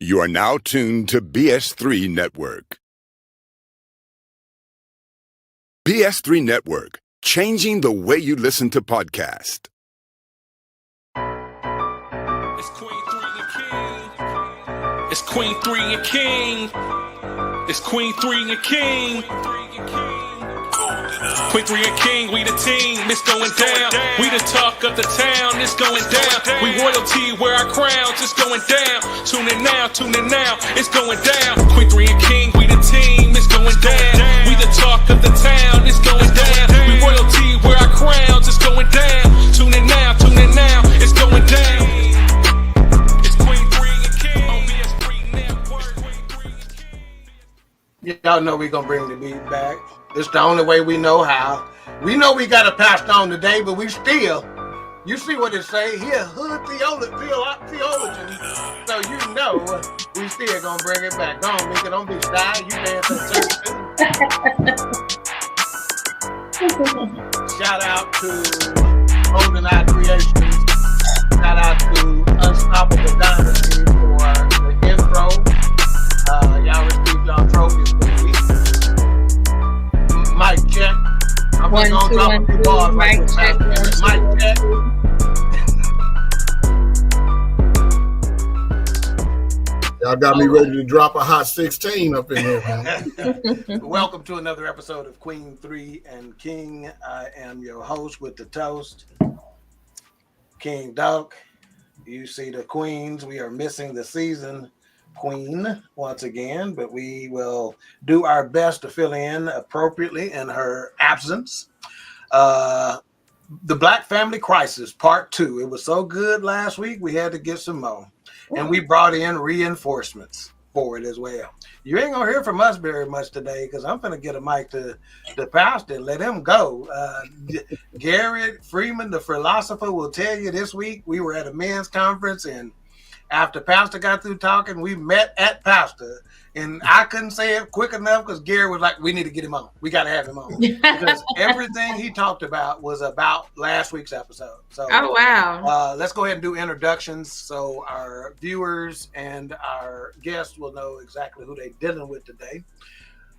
You are now tuned to BS3 Network. BS3 Network, changing the way you listen to podcasts. It's Queen3 King. It's Queen3 and King. It's Queen3 and King. Queen3 and King, we the team, it's going down. We the talk of the town, it's going down. We royalty, wear our crowns, it's going down. Tune in now, it's going down. Queen3 and King, we the team, it's going down. We the talk of the town, it's going down. We royalty, wear our crowns, it's going down. Tune in now, it's going down. It's Queen3 and King on BS3 Network. Y'all know we gonna bring the beat back. It's the only way we know how. We know we got to pass on today, but we still, you see what it say here, hood theologian. So you know we still gonna bring it back. Go on, Mika, don't be shy. You dance at church. Shout out to Golden Eye Creations. Shout out to Unstoppable Dynasty for the intro. Y'all received y'all trophies for the week. Mic check. I'm just gonna drop a few bars right this past minute. Mic check. Y'all got me ready to drop a hot 16 up in here, man. Welcome to another episode of Queen3 and King. I am your host with the toast, King Doc. You see the queens. We are missing the season queen once again, but we will do our best to fill in appropriately in her absence. The Black Family Crisis Part 2. It was so good last week, we had to get some more. And we brought in reinforcements for it as well. You ain't gonna hear from us very much today because I'm gonna get a mic to the pastor and let him go. Garrett Freeman, the philosopher, will tell you this week we were at a men's conference, and after Pastor got through talking, we met at Pastor, and I couldn't say it quick enough because Gary was like, we need to get him on. We got to have him on. Because everything he talked about was about last week's episode. So, oh, wow. Let's go ahead and do introductions so our viewers and our guests will know exactly who they're dealing with today.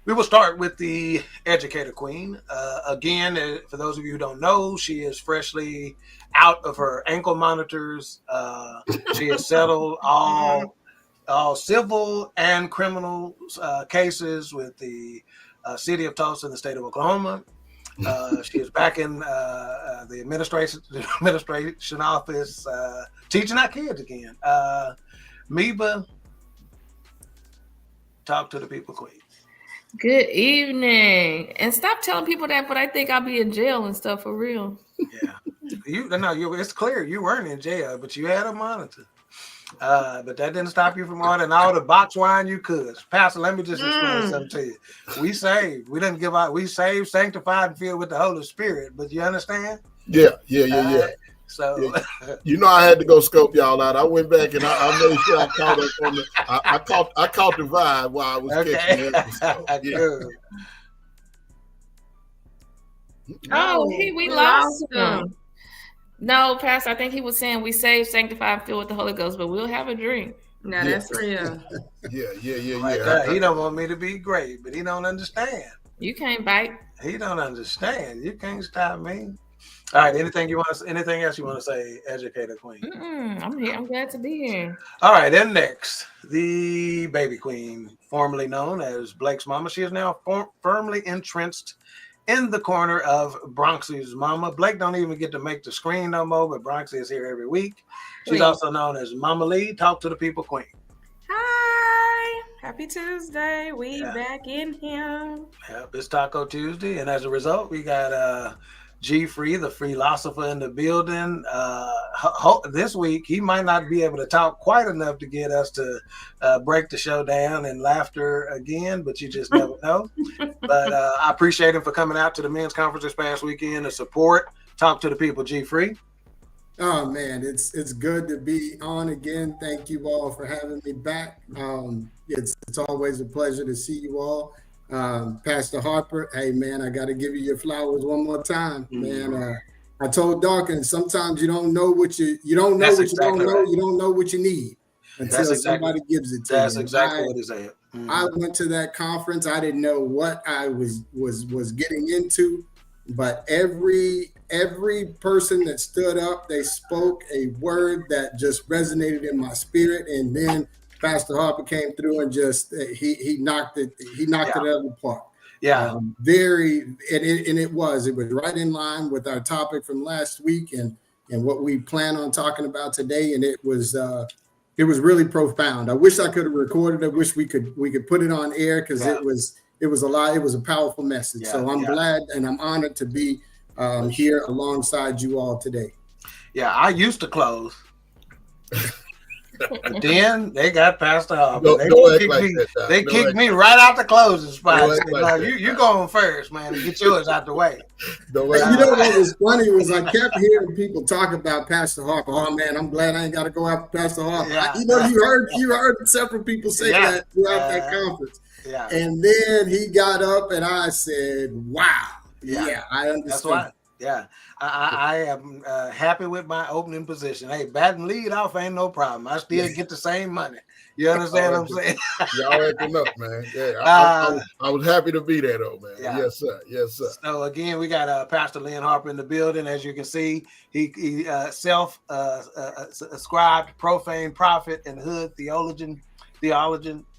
We will start with the educator queen. Again, for those of you who don't know, she is freshly out of her ankle monitors. She has settled all civil and criminal cases with the city of Tulsa and the state of Oklahoma. She is back in the administration office teaching our kids again. Meba, talk to the people, queen. Good evening. And stop telling people that, but I think I'll be in jail and stuff for real. Yeah. It's clear you weren't in jail, but you had a monitor. But that didn't stop you from ordering all the box wine you could. Pastor, let me just explain something to you. We saved. We didn't give out. We saved, sanctified, and filled with the Holy Spirit. But you understand? Yeah. So yeah. You know, I had to go scope y'all out. I went back and I made sure I caught up on the. I caught the vibe while I was catching the episode. Yeah. Oh, we lost him. No, Pastor, I think he was saying we saved, sanctified, filled with the Holy Ghost, but we'll have a drink. No, that's real. Yeah. He don't want me to be great, but he don't understand. You can't bite. He don't understand. You can't stop me. All right. Anything else you want to say, educator queen? I'm here. I'm glad to be here. All right. Then next, the baby queen, formerly known as Blake's mama. She is now firmly entrenched in the corner of Bronxy's mama. Blake don't even get to make the screen no more, but Bronxy is here every week. She's also known as Mama Lee. Talk to the people, queen. Hi. Happy Tuesday. We back in here. Yep, it's Taco Tuesday, and as a result, we got G3, the philosopher, in the building. This week, he might not be able to talk quite enough to get us to break the show down in laughter again, but you just never know. But I appreciate him for coming out to the men's conference this past weekend to support. Talk to the people, G3. Oh man, it's good to be on again. Thank you all for having me back. It's always a pleasure to see you all. Pastor Harper, hey man, I got to give you your flowers one more time, man. I told Dawkins sometimes you don't know what you don't know what you don't know. You don't know what you need. until somebody gives it to you. That's exactly what he said. I went to that conference. I didn't know what I was getting into, but every person that stood up, they spoke a word that just resonated in my spirit. And then Pastor Harper came through and just he knocked it out of the park. Yeah, it was right in line with our topic from last week and what we plan on talking about today. And it was really profound. I wish I could have recorded it. I wish we could put it on air because it was a lot. It was a powerful message. So I'm glad and I'm honored to be here alongside you all today. Yeah, I used to close. Then they got Pastor Harper. They kicked me right out the closing spot. You going first, man, and get yours out the way. You know what was funny was I kept hearing people talk about Pastor Harper. Oh man, I'm glad I ain't got to go after Pastor Harper. You heard several people say that throughout that conference. Yeah. And then he got up and I said, "Wow, yeah, I understand." That's why. Yeah, I am happy with my opening position. Hey, batting lead off ain't no problem. I still get the same money. You understand what I'm saying? Y'all acting up, man. Yeah, I was happy to be there, though, man. Yeah. Yes, sir. Yes, sir. So again, we got Pastor Lynn Harper in the building. As you can see, he self-ascribed profane prophet and hood theologian.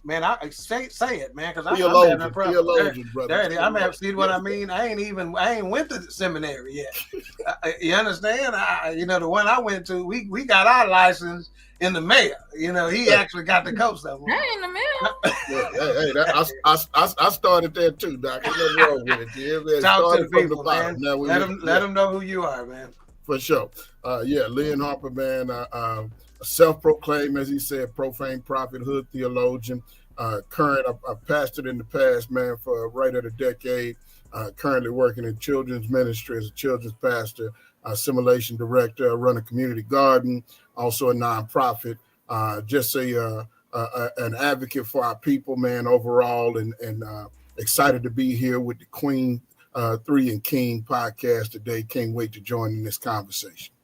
Man, I say it, man, because I'm having a problem. I'm having, see what I mean? I ain't went to the seminary yet. You understand? The one I went to, we got our license in the mail. He actually got the coast of them. In the mail. I started there too, Doc. Ain't nothing wrong with it. Talk to the people, man. Let them know who you are, man. For sure. Lynn Harper, man. Self-proclaimed, as he said, profane prophet, hood theologian, current. I've pastored in the past, man, for right at a decade. Currently working in children's ministry as a children's pastor, assimilation director. I run a community garden, also a nonprofit. Just an advocate for our people, man, overall, and excited to be here with the Queen3 King podcast today. Can't wait to join in this conversation.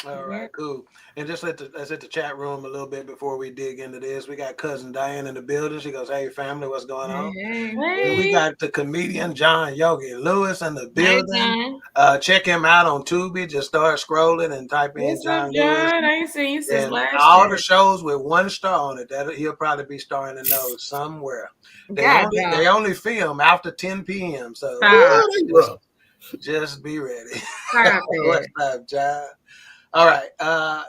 All right, cool. And just let's hit the chat room a little bit before we dig into this. We got cousin Diane in the building. She goes, "Hey, family, what's going on?" Hey. And we got the comedian John Yogi Lewis in the building. Check him out on Tubi. Just start scrolling and type in John Lewis. I ain't seen you since last year. All the shows with 1 star on it. He'll probably be starring in those somewhere. They only film after 10 p.m. So just be ready. What's up, John? All right.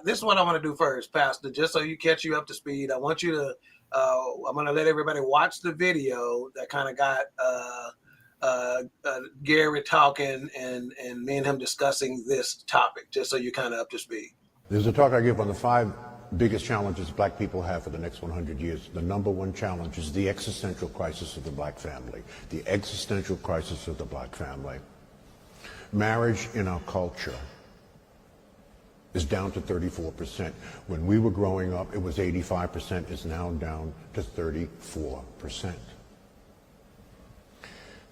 This is what I want to do first, Pastor, just so you catch you up to speed. I want you to, I'm going to let everybody watch the video that kind of got Gary talking and me and him discussing this topic, just so you're kind of up to speed. There's a talk I give on the 5 biggest challenges black people have for the next 100 years. The number 1 challenge is the existential crisis of the black family. The existential crisis of the black family. Marriage in our culture is down to 34%. When we were growing up, it was 85%. It's now down to 34%.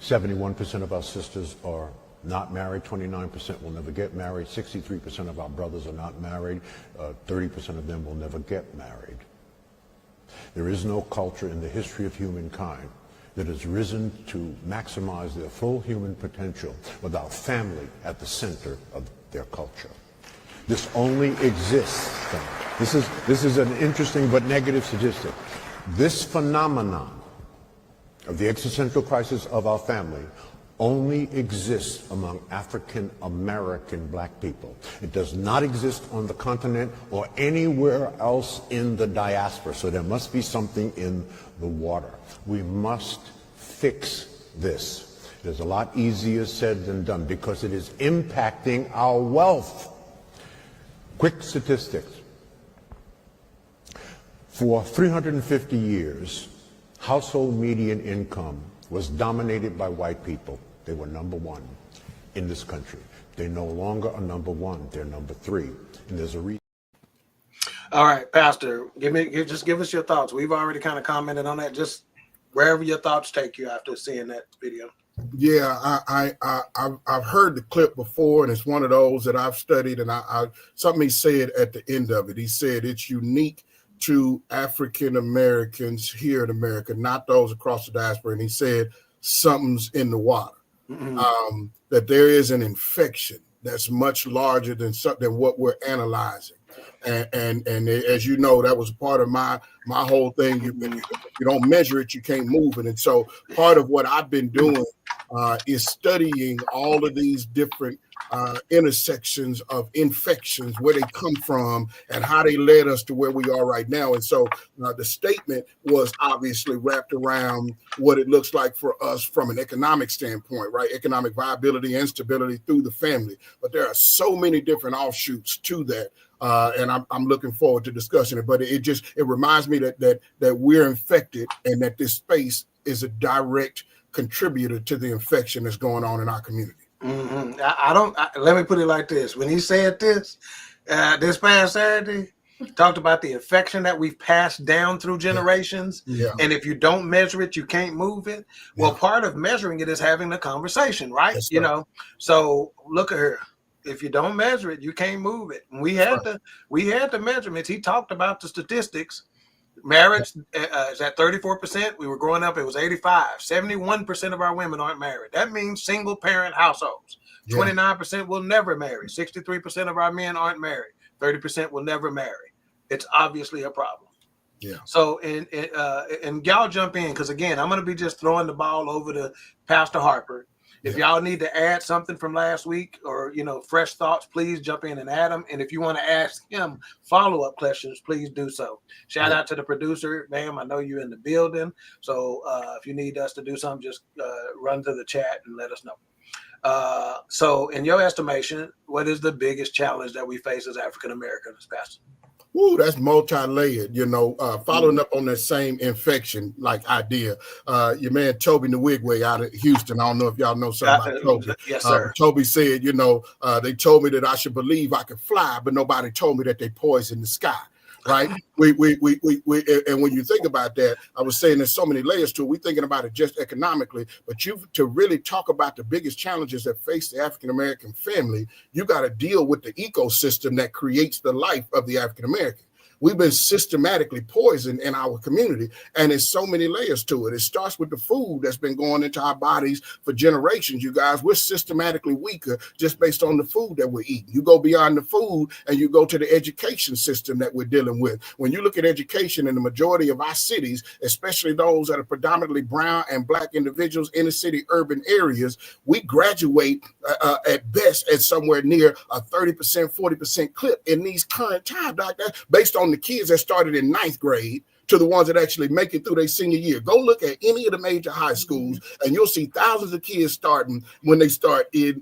71% of our sisters are not married. 29% will never get married. 63% of our brothers are not married. 30% of them will never get married. There is no culture in the history of humankind that has risen to maximize their full human potential without family at the center of their culture. This only exists. This is an interesting but negative statistic. This phenomenon of the existential crisis of our family only exists among African American black people. It does not exist on the continent or anywhere else in the diaspora. So there must be something in the water. We must fix this. It is a lot easier said than done because it is impacting our wealth. Quick statistics. For 350 years, household median income was dominated by white people. They were number 1 in this country. They no longer are number 1. They're number 3. And there's a reason. All right, Pastor, give us your thoughts. We've already kind of commented on that. Just wherever your thoughts take you after seeing that video. Yeah, I've heard the clip before, and it's one of those that I've studied. And something he said at the end of it. He said it's unique to African Americans here in America, not those across the diaspora, and he said something's in the water. That there is an infection that's much larger than what we're analyzing. And as you know, that was part of my whole thing. You don't measure it, you can't move it. And so part of what I've been doing is studying all of these different intersections of infections, where they come from and how they led us to where we are right now. And so the statement was obviously wrapped around what it looks like for us from an economic standpoint, right? Economic viability and stability through the family. But there are so many different offshoots to that. And I'm looking forward to discussing it. But it reminds me that we're infected, and that this space is a direct contributor to the infection that's going on in our community. Let me put it like this. When he said this past Saturday, talked about the infection that we've passed down through generations. Yeah. And if you don't measure it, you can't move it. Well, part of measuring it is having the conversation, right? That's you right. know, so look at her. If you don't measure it, you can't move it. And we had the measurements. He talked about the statistics. Marriage is at 34%. We were growing up, it was 85. 71% of our women aren't married. That means single parent households. 29% will never marry. 63% of our men aren't married. 30% will never marry. It's obviously a problem. Yeah. So, and y'all jump in, because again, I'm going to be just throwing the ball over to Pastor Harper. If y'all need to add something from last week, or fresh thoughts, please jump in and add them. And if you want to ask him follow-up questions, please do so. Shout out to the producer, ma'am. I know you're in the building, so if you need us to do something, just run to the chat and let us know. So, in your estimation, what is the biggest challenge that we face as African Americans, Pastor? Ooh, that's multi-layered, following up on that same infection idea. Your man Toby Nwigwe out of Houston, I don't know if y'all know something about Toby. Yes, sir. Toby said, they told me that I should believe I could fly, but nobody told me that they poison the sky. Right. We and when you think about that, I was saying there's so many layers to it. We're thinking about it just economically, but to really talk about the biggest challenges that face the African American family, you got to deal with the ecosystem that creates the life of the African American. We've been systematically poisoned in our community, and there's so many layers to it. It starts with the food that's been going into our bodies for generations, you guys. We're systematically weaker just based on the food that we're eating. You go beyond the food and you go to the education system that we're dealing with. When you look at education in the majority of our cities, especially those that are predominantly brown and black individuals, inner city urban areas, we graduate at best at somewhere near a 30%, 40% clip in these current times, like that, based on the kids that started in 9th grade to the ones that actually make it through their senior year. Go look at any of the major high schools, and you'll see thousands of kids starting when they start in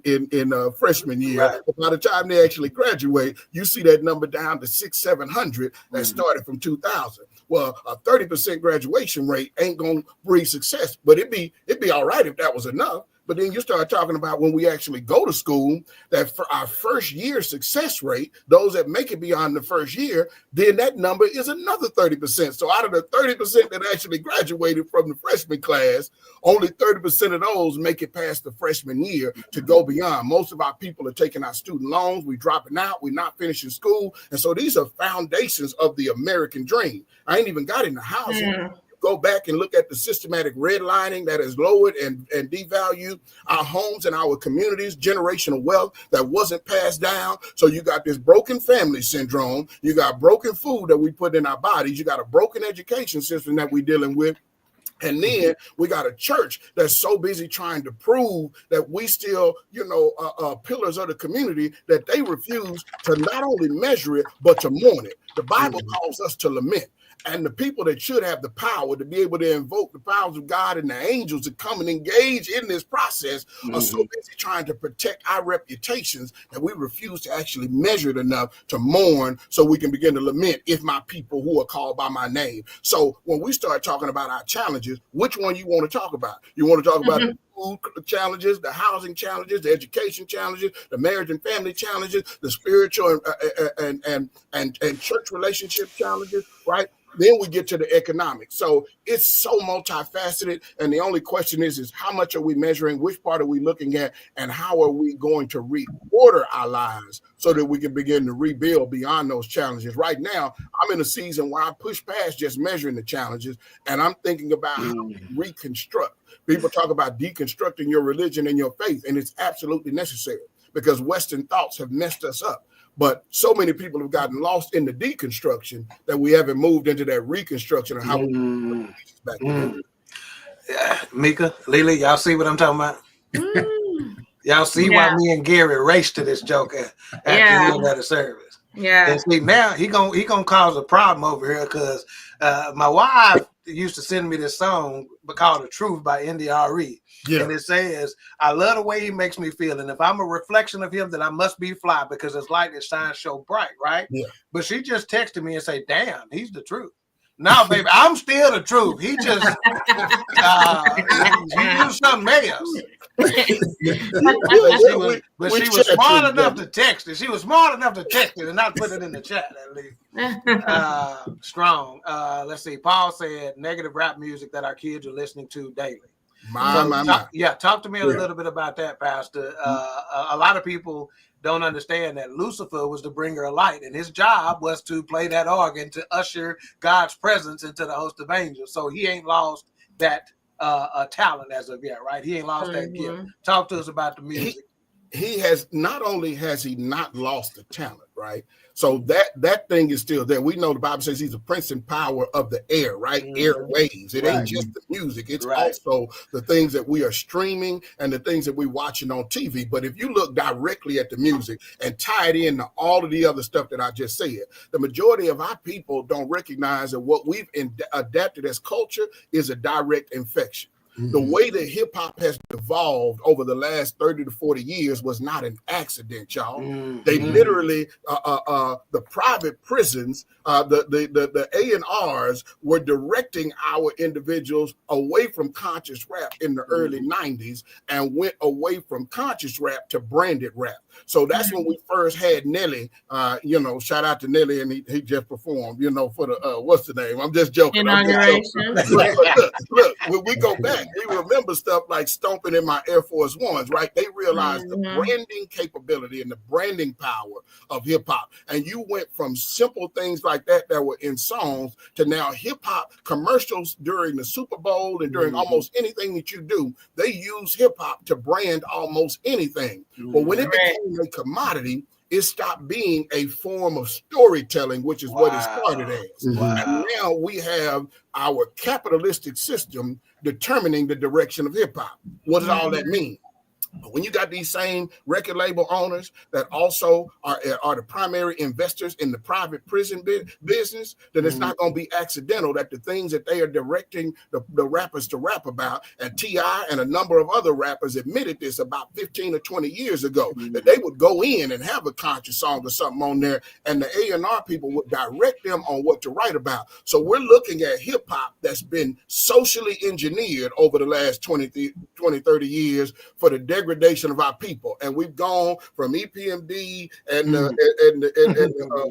freshman year. Right. But by the time they actually graduate, you see that number down to 600-700 that started from 2000. Well, a 30% graduation rate ain't gonna breed success, but it'd be all right if that was enough. But then you start talking about when we actually go to school, that for our first year success rate, those that make it beyond the first year, then that number is another 30%. So out of the 30% that actually graduated from the freshman class, only 30% of those make it past the freshman year to go beyond. Most of our people are taking our student loans. We're dropping out. We're not finishing school. And so these are foundations of the American dream. I ain't even got into housing. Go back and look at the systematic redlining that has lowered and devalued our homes and our communities, generational wealth that wasn't passed down. So you got this broken family syndrome. You got broken food that we put in our bodies. You got a broken education system that we're dealing with. And then we got a church that's so busy trying to prove that we still, pillars of the community, that they refuse to not only measure it, but to mourn it. The Bible calls us to lament. And the people that should have the power to be able to invoke the powers of God and the angels to come and engage in this process are so busy trying to protect our reputations that we refuse to actually measure it enough to mourn so we can begin to lament, if my people who are called by my name. So when we start talking about our challenges, which one you want to talk about? You want to talk about food challenges, the housing challenges, the education challenges, the marriage and family challenges, the spiritual and church relationship challenges, right? Then we get to the economics. So it's so multifaceted. And the only question is how much are we measuring? Which part are we looking at? And how are we going to reorder our lives so that we can begin to rebuild beyond those challenges? Right now, I'm in a season where I push past just measuring the challenges, and I'm thinking about how to reconstruct. People talk about deconstructing your religion and your faith, and it's absolutely necessary because Western thoughts have messed us up. But so many people have gotten lost in the deconstruction that we haven't moved into that reconstruction of how we back together. Mika, Lily, y'all see what I'm talking about? Y'all see why me and Gary raced to this joke at the end of the service. Yeah. And see, now he gonna cause a problem over here because my wife used to send me this song called "The Truth" by NDRE. Yeah. And it says, I love the way he makes me feel. And if I'm a reflection of him, then I must be fly because his light and shine so bright, right? Yeah. But she just texted me and said, damn, he's the truth. No, baby, I'm still the truth. He just he used something else. But she was smart enough to text it. She was smart enough to text it and not put it in the chat, at least. Strong. Let's see. Paul said negative rap music that our kids are listening to daily. Talk to me a little bit about that, Pastor. A lot of people don't understand that Lucifer was the bringer of light, and his job was to play that organ to usher God's presence into the host of angels. So he ain't lost that talent as of yet, right? He ain't lost that gift. Talk to us about the music. He has not only has he not lost the talent, right? So that thing is still there. We know the Bible says he's a prince and power of the air, right? Airwaves. It ain't just the music. It's also the things that we are streaming and the things that we're watching on TV. But if you look directly at the music and tie it into all of the other stuff that I just said, the majority of our people don't recognize that what we've adapted as culture is a direct infection. The way that hip hop has evolved over the last 30 to 40 years was not an accident, y'all. They literally, the private prisons, the A&Rs were directing our individuals away from conscious rap in the early 90s and went away from conscious rap to branded rap. So that's when we first had Nelly, shout out to Nelly, and he just performed, for the, what's the name? I'm just joking. Inauguration. Look, when we go back, we remember stuff like stomping in my Air Force Ones, right? They realized the branding capability and the branding power of hip hop. And you went from simple things like that were in songs to now hip hop commercials during the Super Bowl and during almost anything that you do. They use hip hop to brand almost anything. But when it became a commodity, it stopped being a form of storytelling, which is what it started as. And now we have our capitalistic system determining the direction of hip hop. What does all that mean? When you got these same record label owners that also are the primary investors in the private prison business, then it's not going to be accidental that the things that they are directing the rappers to rap about, and T.I. and a number of other rappers admitted this about 15 or 20 years ago, that they would go in and have a conscious song or something on there, and the A&R people would direct them on what to write about. So we're looking at hip hop that's been socially engineered over the last 20, 30 years for the degradation of our people, and we've gone from EPMD and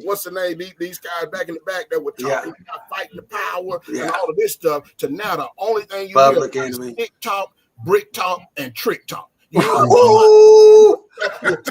what's the name? These guys back in the back that were talking about fighting the power and all of this stuff to now the only thing you hear is stick talk, brick talk, and trick talk. Stick talk,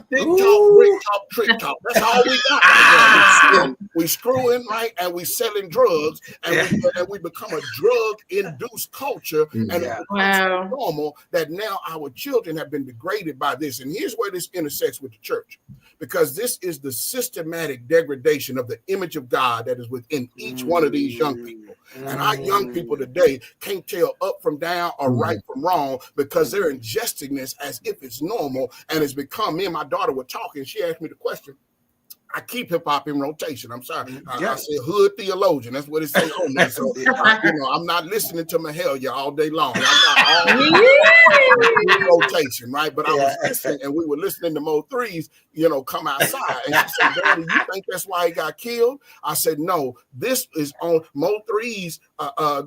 brick talk, trick talk. That's all we got. We screwing, right, and we selling drugs, and we become a drug-induced culture, and it's so normal that now our children have been degraded by this. And here's where this intersects with the church, because this is the systematic degradation of the image of God that is within each one of these young people. And our young people today can't tell up from down or right from wrong because they're ingesting this as if it's normal, and it's become, me and my daughter were talking, she asked me the question, I keep hip hop in rotation. I'm sorry. I say hood theologian. That's what it says on there. So I'm not listening to Mahalia all day long. I'm not all rotation, right? But I was listening, and we were listening to Mo 3's, come outside. And she said, Daddy, you think that's why he got killed? I said, no, this is on Mo 3's,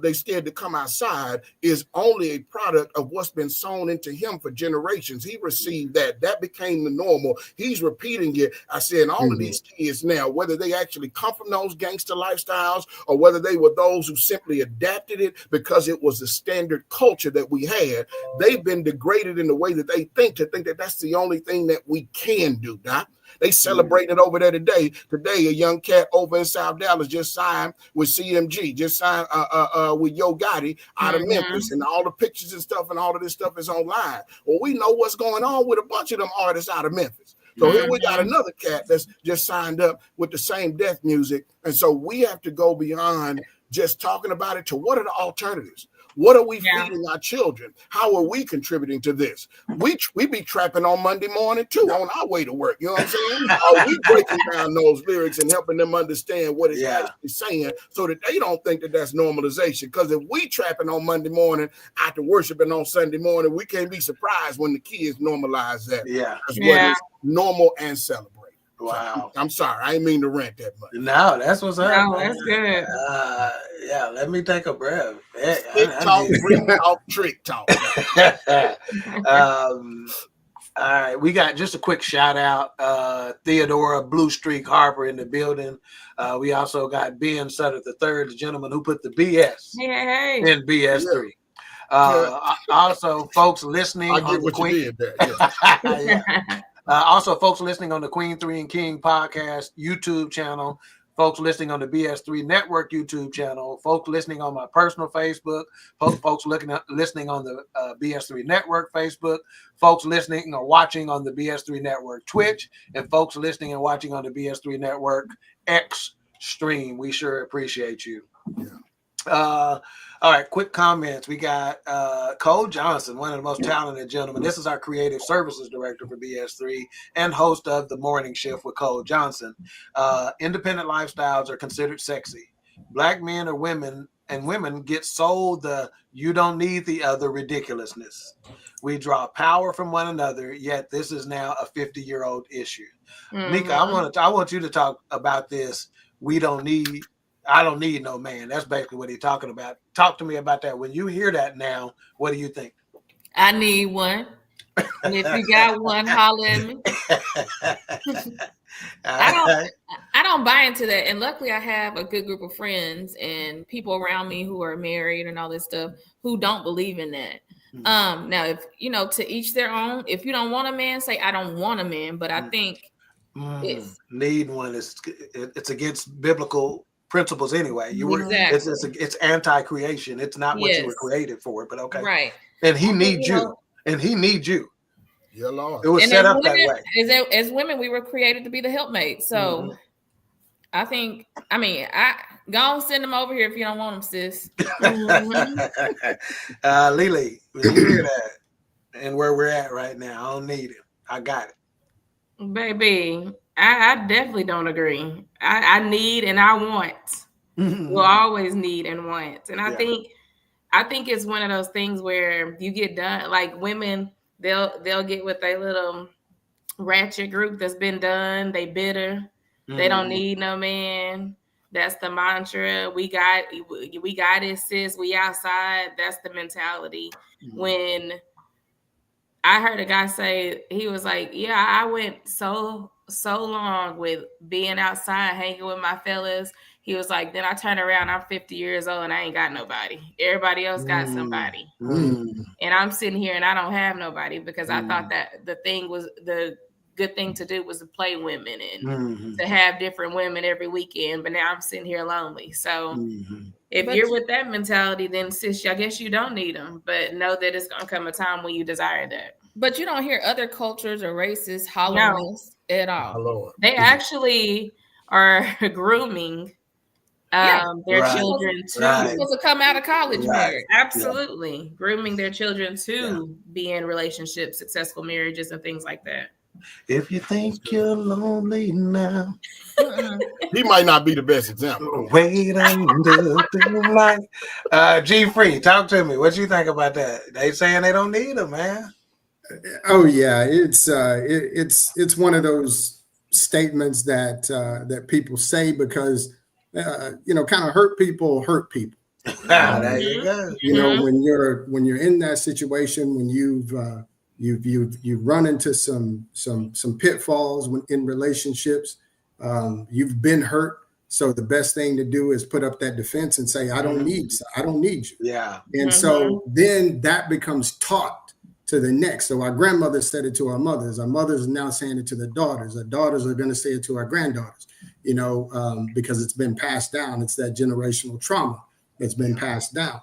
they scared to come outside is only a product of what's been sown into him for generations. He received that. That became the normal. He's repeating it. I said, and all of these kids now, whether they actually come from those gangster lifestyles or whether they were those who simply adapted it because it was the standard culture that we had, they've been degraded in the way that they think that that's the only thing that we can do, Doc. They celebrated over there today. Today, a young cat over in South Dallas just signed with CMG, just signed with Yo Gotti out of Memphis, and all the pictures and stuff and all of this stuff is online. Well, we know what's going on with a bunch of them artists out of Memphis. So here we got another cat that's just signed up with the same death music. And so we have to go beyond just talking about it to what are the alternatives? What are we feeding our children? How are we contributing to this? We be trapping on Monday morning too on our way to work. You know what I'm saying? Are we breaking down those lyrics and helping them understand what it's actually saying so that they don't think that that's normalization? Because if we trapping on Monday morning after worshiping on Sunday morning, we can't be surprised when the kids normalize that. That's what is normal and celebrated. Wow. I'm sorry. I didn't mean to rant that much. No, that's what's up. No, that's good. Let me take a breath. Trick talk. All right, we got just a quick shout out. Theodora Blue Streak Harper in the building. We also got Ben Sutter III, the gentleman who put the BS in BS3. Also, folks listening on the Queen. Also, folks listening on the Queen3 King podcast YouTube channel, folks listening on the BS3 Network YouTube channel, folks listening on my personal Facebook, folks listening on the BS3 Network Facebook, folks listening or watching on the BS3 Network Twitch, and folks listening and watching on the BS3 Network X stream. We sure appreciate you. All right, quick comments. We got Cole Johnson, one of the most talented gentlemen. This is our creative services director for BS3 and host of The Morning Shift with Cole Johnson. Independent lifestyles are considered sexy. Black men or women and women get sold the you don't need the other ridiculousness. We draw power from one another, yet this is now a 50-year-old issue. Mika, I want you to talk about this. I don't need no man. That's basically what he's talking about. Talk to me about that. When you hear that now, what do you think? I need one. And if you got one, holler at me. I don't buy into that. And luckily I have a good group of friends and people around me who are married and all this stuff who don't believe in that. Now, if to each their own. If you don't want a man, say I don't want a man. But I think need one it's against biblical principles anyway. It's anti-creation. It's not what you were created for, but okay. Right. And he needs you. And he needs you. Yeah, Lord. It was set up that way. As women, we were created to be the helpmate. So I go on, send them over here if you don't want them, sis. Lily, when you hear that and where we're at right now, I don't need it. I got it. Baby, I definitely don't agree. I need and I want. We'll always need and want. And I think it's one of those things where you get done, like women, they'll get with their little ratchet group that's been done. They bitter. They don't need no man. That's the mantra. We got it, sis. We outside. That's the mentality. When I heard a guy say, he was like, yeah, I went so long with being outside, hanging with my fellas. He was like, then I turn around, I'm 50 years old and I ain't got nobody. Everybody else got somebody. And I'm sitting here and I don't have nobody because I thought that the good thing to do was to play women and to have different women every weekend. But now I'm sitting here lonely. So if you're with that mentality, then sis, I guess you don't need them. But know that it's going to come a time when you desire that. But you don't hear other cultures or races hollering this at all. Lord. They actually are grooming their children to supposed to come out of college married. Absolutely. Grooming their children to be in relationships, successful marriages and things like that. If you think you're lonely now, He might not be the best example. wait until tonight. G3, talk to me. What you think about that? They saying they don't need him, man. Oh yeah, it's one of those statements that that people say because kind of hurt people. There you go. You know, when you're in that situation, when you've run into some pitfalls in relationships, you've been hurt. So the best thing to do is put up that defense and say, I don't need you. Yeah. And so then that becomes taught to the next. So our grandmothers said it to our mothers. Our mothers are now saying it to the daughters. Our daughters are going to say it to our granddaughters, because it's been passed down. It's that generational trauma that's been passed down.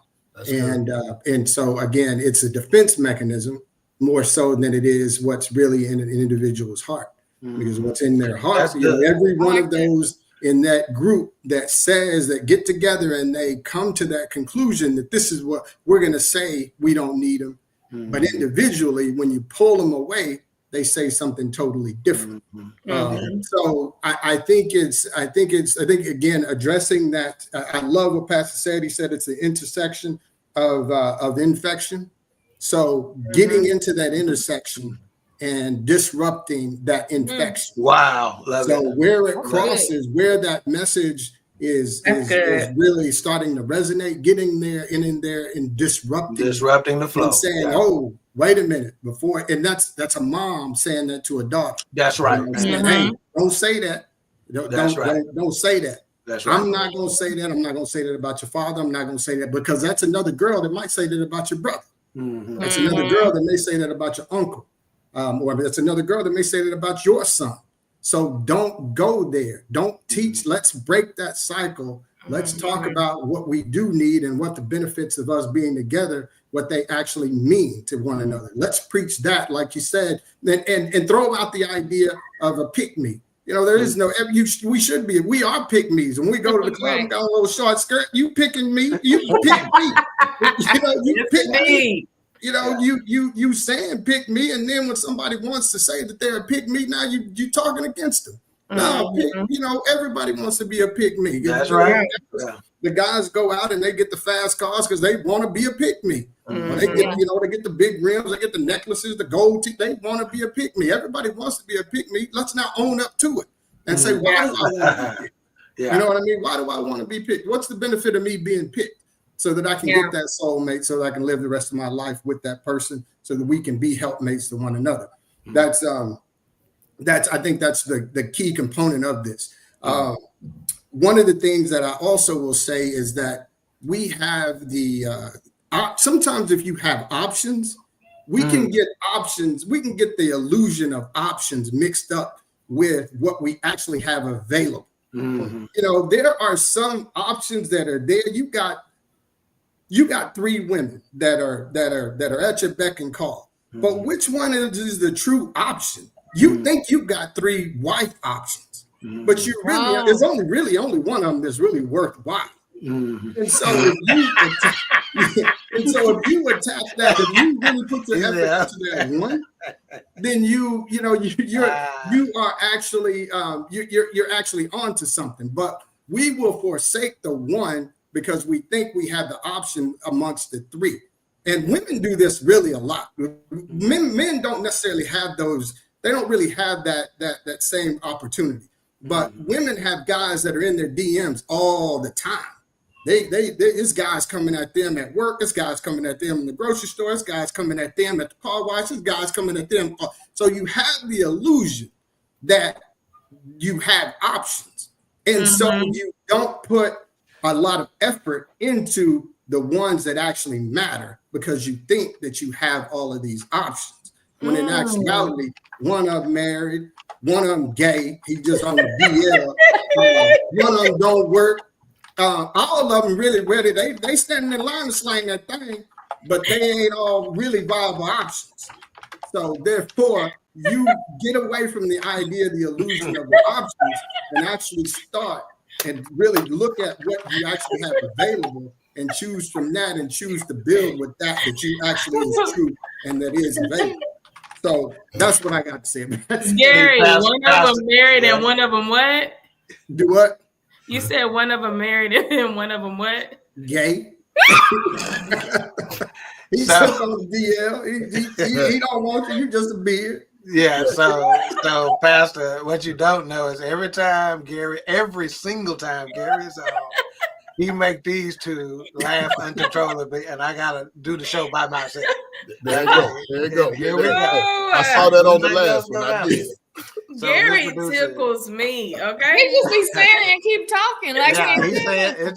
And so again, it's a defense mechanism more so than it is what's really in an individual's heart. Because what's in their heart, every one of those in that group that says that get together and they come to that conclusion that this is what we're going to say, we don't need them. But individually, when you pull them away, they say something totally different. So I think again, addressing that. I love what Pastor said. He said it's the intersection of infection. So getting into that intersection and disrupting that infection. Wow. So where it crosses, where that message is really starting to resonate, getting there and in there and disrupting the flow. And saying, oh, wait a minute, and that's a mom saying that to a daughter. That's right. Saying, hey, don't say that. Don't say that. That's right. I'm not going to say that. I'm not going to say that about your father. I'm not going to say that because that's another girl that might say that about your brother. That's another girl that may say that about your uncle. Or that's another girl that may say that about your son. So don't go there. Don't teach. Let's break that cycle. Let's talk about what we do need and what the benefits of us being together, what they actually mean to one another. Let's preach that, like you said, and throw out the idea of a pick-me. There is no, we are pick-me's. When we go to the club and got a little short skirt, you picking me, you pick me. You pick me. You saying pick me, and then when somebody wants to say that they're a pick me, now you talking against them. No, everybody wants to be a pick me. That's right. The guys go out and they get the fast cars because they want to be a pick me. They get, they get the big rims, they get the necklaces, the gold teeth. They want to be a pick me. Everybody wants to be a pick me. Let's now own up to it and say, why do I want to be picked? You know what I mean? Why do I want to be picked? What's the benefit of me being picked? So that I can get that soulmate, so that I can live the rest of my life with that person, so that we can be helpmates to one another. That's I think that's the key component of this. One of the things that I also will say is that we have the sometimes if you have options, we can get options. We can get the illusion of options mixed up with what we actually have available. There are some options that are there. You got 3 women that are at your beck and call. But which one is the true option? You think you got 3 wife options, but you really there's only one of them that's really worthwhile. And so if you attack that, if you really put your effort into that one, then you are actually you're actually onto something. But we will forsake the one because we think we have the option amongst the 3. And women do this really a lot. Men don't necessarily have those. They don't really have that same opportunity. But women have guys that are in their DMs all the time. It's guys coming at them at work. It's guys coming at them in the grocery store. It's guys coming at them at the car wash. It's guys coming at them. So you have the illusion that you have options. And so you don't put a lot of effort into the ones that actually matter because you think that you have all of these options. When in actuality, one of them married, one of them gay, he just on the DL, one of them don't work. All of them really ready. They standing in line to slang that thing, but they ain't all really viable options. So therefore, you get away from the idea, the illusion of the options, and actually start and really look at what you actually have available and choose from that and choose to build with that you actually is true and that is available. So that's what I got to say about that. Gary, one of them married and one of them what? Do what? You said one of them married and one of them what? Gay. He's sick on DL. He don't want you. You just a beard. Yeah. So Pastor, what you don't know is every single time Gary is on, he make these two laugh uncontrollably, and I gotta do the show by myself. There you go. There you go. Here we go. I saw that on the last one. I did. So Gary tickles me. Okay, He just be standing and keep talking like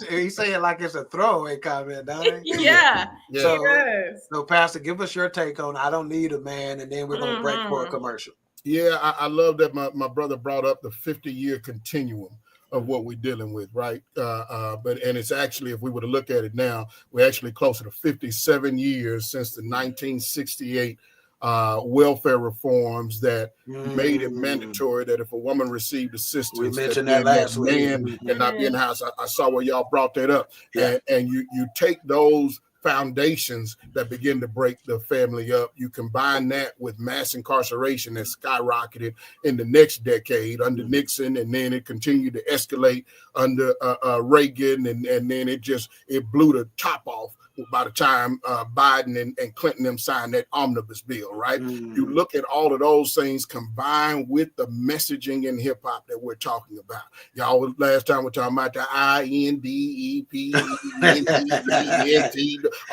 he's saying like it's a throwaway comment, don't he? Yeah. So Pastor, give us your take on I don't need a man, and then we're gonna break for a commercial. Yeah, I love that my brother brought up the 50-year continuum of what we're dealing with, right? But it's actually, if we were to look at it now, we're actually closer to 57 years since the 1968 welfare reforms that made it mandatory that if a woman received assistance, we mentioned that last week, man cannot be in the house. I saw where y'all brought that up, and you take those foundations that begin to break the family up. You combine that with mass incarceration that skyrocketed in the next decade under Nixon, and then it continued to escalate under Reagan, and then it blew the top off by the time Biden and Clinton them signed that omnibus bill, right? You look at all of those things combined with the messaging in hip hop that we're talking about. Y'all, last time we're talking about the INDEP,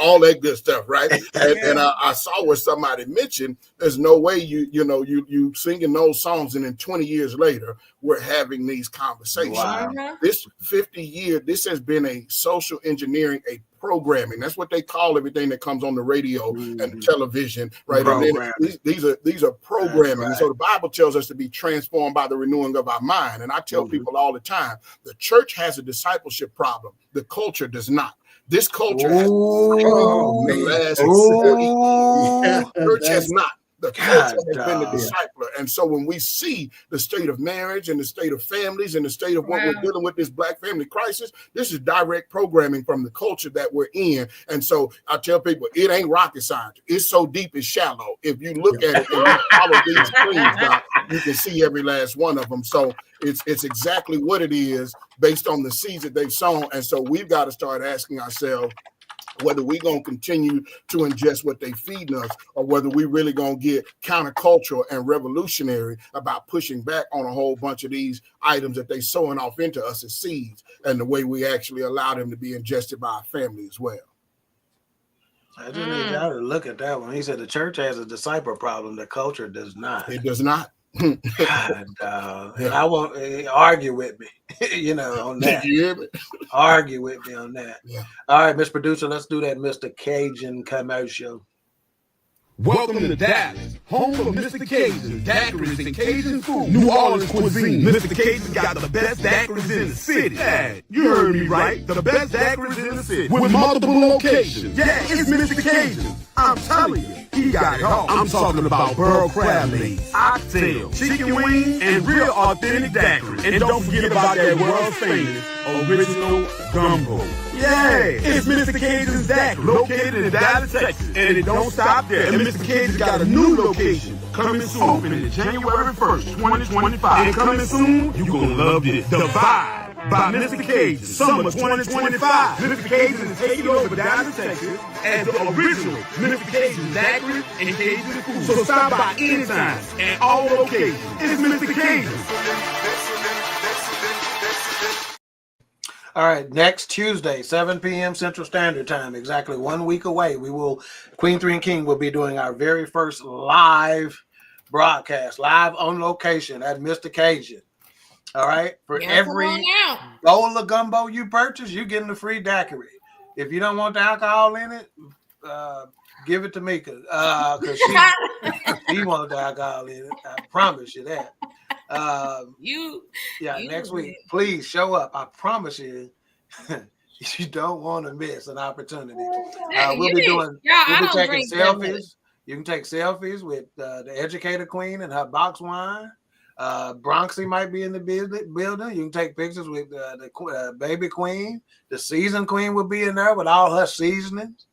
all that good stuff, right? And I saw where somebody mentioned there's no way you singing those songs and then 20 years later we're having these conversations. Wow. This 50 year, this has been a social engineering, a programming. That's what they call everything that comes on the radio and the television, right? And then these are programming. Right. So the Bible tells us to be transformed by the renewing of our mind. And I tell people all the time, the church has a discipleship problem. The culture does not. This culture has church has not. The culture has been the discipler. And so when we see the state of marriage and the state of families and the state of what we're dealing with, this black family crisis, this is direct programming from the culture that we're in. And so I tell people, it ain't rocket science. It's so deep, it's shallow. If you look at it and you follow these streams down, you can see every last one of them. So it's exactly what it is based on the seeds that they've sown. And so we've got to start asking ourselves, whether we're going to continue to ingest what they feed us or whether we really going to get countercultural and revolutionary about pushing back on a whole bunch of these items that they sowing off into us as seeds and the way we actually allow them to be ingested by our family as well. I just need y'all to look at that one. He said the church has a disciple problem. The culture does not. It does not. God, and I won't argue with me, on that. You hear me? Argue with me on that. Yeah. All right, Mr. Producer, let's do that Mr. Cajun commercial. Welcome to Dallas, home of Mr. Cajun, daiquiris and Cajun food, New Orleans cuisine. Mr. Cajun got the best daiquiris in the city. Yeah, you heard me right, the best daiquiris in the city, with multiple locations. Yeah, it's Mr. Cajun. I'm telling you, he got it all. I'm talking about burl crab legs, oxtail, chicken wings, and real authentic daiquiris. And don't forget about that world famous original gumbo. Yeah, it's Mr. Cajun's daiquiri, located in Dallas, Texas. And it don't stop there. And Mr. Cajun's got a new location coming soon, opening January 1st, 2025. And coming soon, you're going to love this. The Vibe by Mr. Cajun, summer 2025. Mr. Cajun is taking over Dallas, Texas as the original Mr. Cajun daiquiri and Cajun food. So stop by anytime and all locations. It's Mr. Cajun. All right, next Tuesday, 7 p.m. Central Standard Time, exactly 1 week away, Queen3 King will be doing our very first live broadcast, live on location at Mr. Cajun. All right, for every bowl of gumbo you purchase, you're getting a free daiquiri. If you don't want the alcohol in it, give it to me, because she wants the alcohol in it. I promise you that. Next week, please show up. I promise you, you don't want to miss an opportunity. We'll be taking selfies. You can take selfies with the Educator Queen and her box wine. Bronxy might be in the building. You can take pictures with the baby queen. The seasoned queen will be in there with all her seasonings.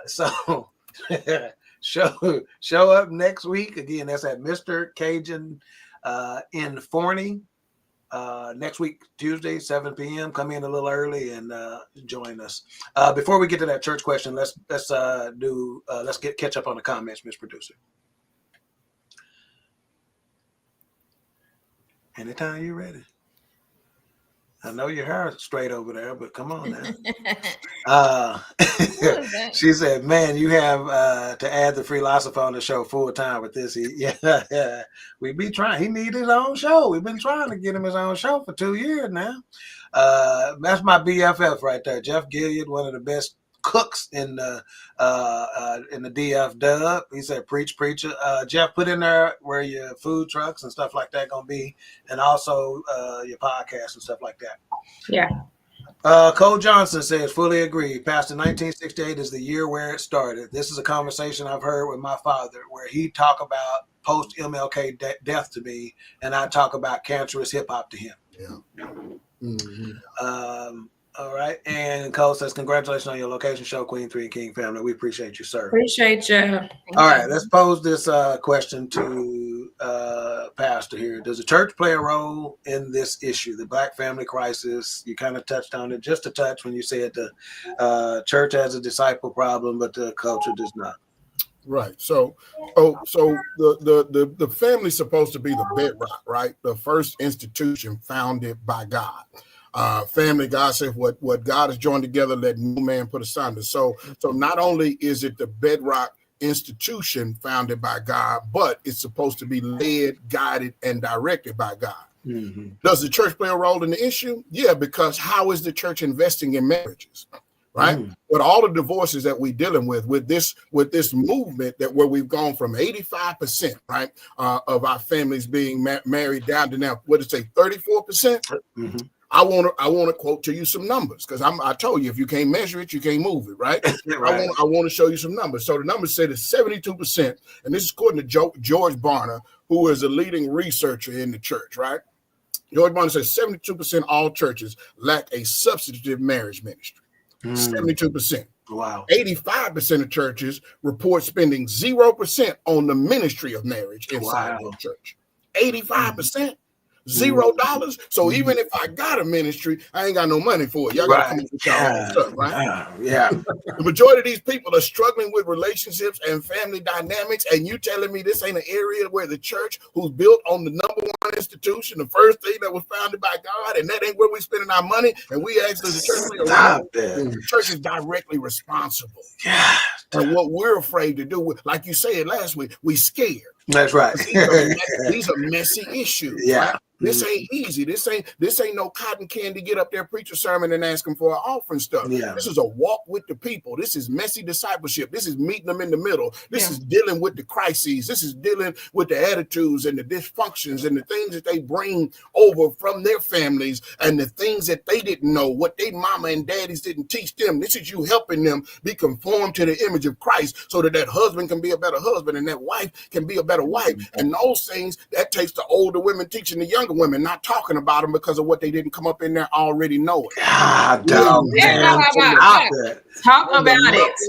So show up next week. Again, that's at Mr. Cajun in Forney. Next week, Tuesday, 7 p.m. Come in a little early and join us. Before we get to that church question, let's catch up on the comments, Miss Producer. Anytime you're ready. I know your hair is straight over there, but come on now. She said, man, you have to add the philosopher on the show full time with this. We be trying. He need his own show. We've been trying to get him his own show for 2 years now. That's my BFF right there. Jeff Gilliard, one of the best cooks in the DF dub. He said, preach, preacher. Jeff, put in there where your food trucks and stuff like that gonna be, and also your podcast and stuff like that. Yeah. Cole Johnson says, fully agree. Pastor, 1968 is the year where it started. This is a conversation I've heard with my father where he talk about post MLK death to me, and I talk about cancerous hip hop to him. Yeah. Mm-hmm. All right. And Cole says, congratulations on your location show, Queen3 King family. We appreciate you, sir. Appreciate you. All right. Let's pose this question to Pastor here. Does the church play a role in this issue, the Black family crisis? You kind of touched on it just a touch when you said the church has a disciple problem, but the culture does not. Right. So the family's supposed to be the bedrock, right? The first institution founded by God. Family, God said, what God has joined together, let no man put asunder. So not only is it the bedrock institution founded by God, but it's supposed to be led, guided, and directed by God. Mm-hmm. Does the church play a role in the issue? Yeah, because how is the church investing in marriages? Right. With all the divorces that we're dealing with this movement that where we've gone from 85%, right, of our families being married down to now, what did it say, 34%? Mm-hmm. I want to quote to you some numbers because I told you if you can't measure it, you can't move it, right? Right. I want to show you some numbers. So the numbers say that 72%, and this is according to George Barna, who is a leading researcher in the church, right? George Barna says 72% all churches lack a substantive marriage ministry. 72%. Wow. 85% of churches report spending 0% on the ministry of marriage inside of the church. 85%. $0. So even if I got a ministry, I ain't got no money for it. Y'all got to come up with y'all own stuff, right? Yeah. The majority of these people are struggling with relationships and family dynamics, and you telling me this ain't an area where the church, who's built on the number one institution, the first thing that was founded by God, and that ain't where we're spending our money, and we actually the church, the church is directly responsible. Yeah. And what we're afraid to do, like you said last week, we scared. That's right. These are messy issues. Yeah. Right? This ain't easy. This ain't no cotton candy, get up there, preach a sermon and ask them for an offering stuff. Yeah. This is a walk with the people. This is messy discipleship. This is meeting them in the middle. This is dealing with the crises. This is dealing with the attitudes and the dysfunctions and the things that they bring over from their families and the things that they didn't know, what their mama and daddies didn't teach them. This is you helping them be conformed to the image of Christ so that husband can be a better husband and that wife can be a better wife. And those things, that takes the older women teaching the younger women, not talking about them because of what they didn't come up in there already knowing. God, talk about it.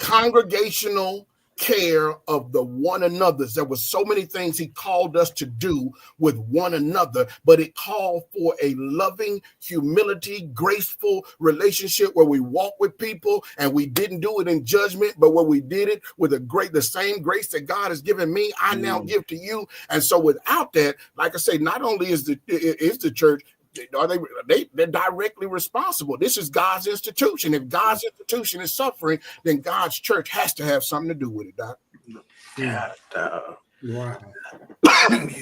Congregational care of the one another's. There were so many things he called us to do with one another, but it called for a loving, humility, graceful relationship where we walk with people and we didn't do it in judgment, but where we did it with the same grace that God has given me, I now give to you. And so without that, like I say, not only is the church, they're directly responsible. This is God's institution. If God's institution is suffering, then God's church has to have something to do with it, Doc. Yeah. Wow. Don't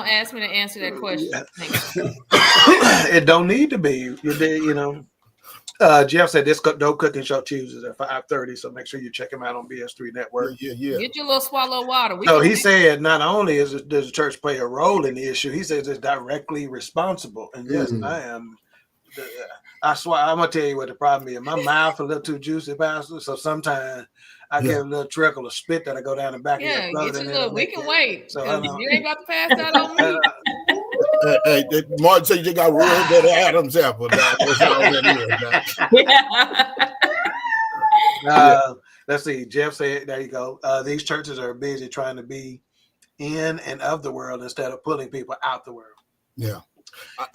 ask me to answer that question. It don't need to be. You know. Jeff said this dope cooking show Tuesdays at 5:30, so make sure you check him out on BS3 Network. Yeah. Get your little swallow of water. So he said not only does the church play a role in the issue, he says it's directly responsible. And yes, I am. I swear, I'm gonna tell you what the problem is. My mouth a little too juicy, Pastor. So sometimes I get a little trickle of spit that I go down the back of your throat. Get your little. We can wait. So you ain't about to pass that on me. Hey, Martin said you got real good Adam's apple. Let's see. Jeff said, there you go. These churches are busy trying to be in and of the world instead of pulling people out the world. Yeah.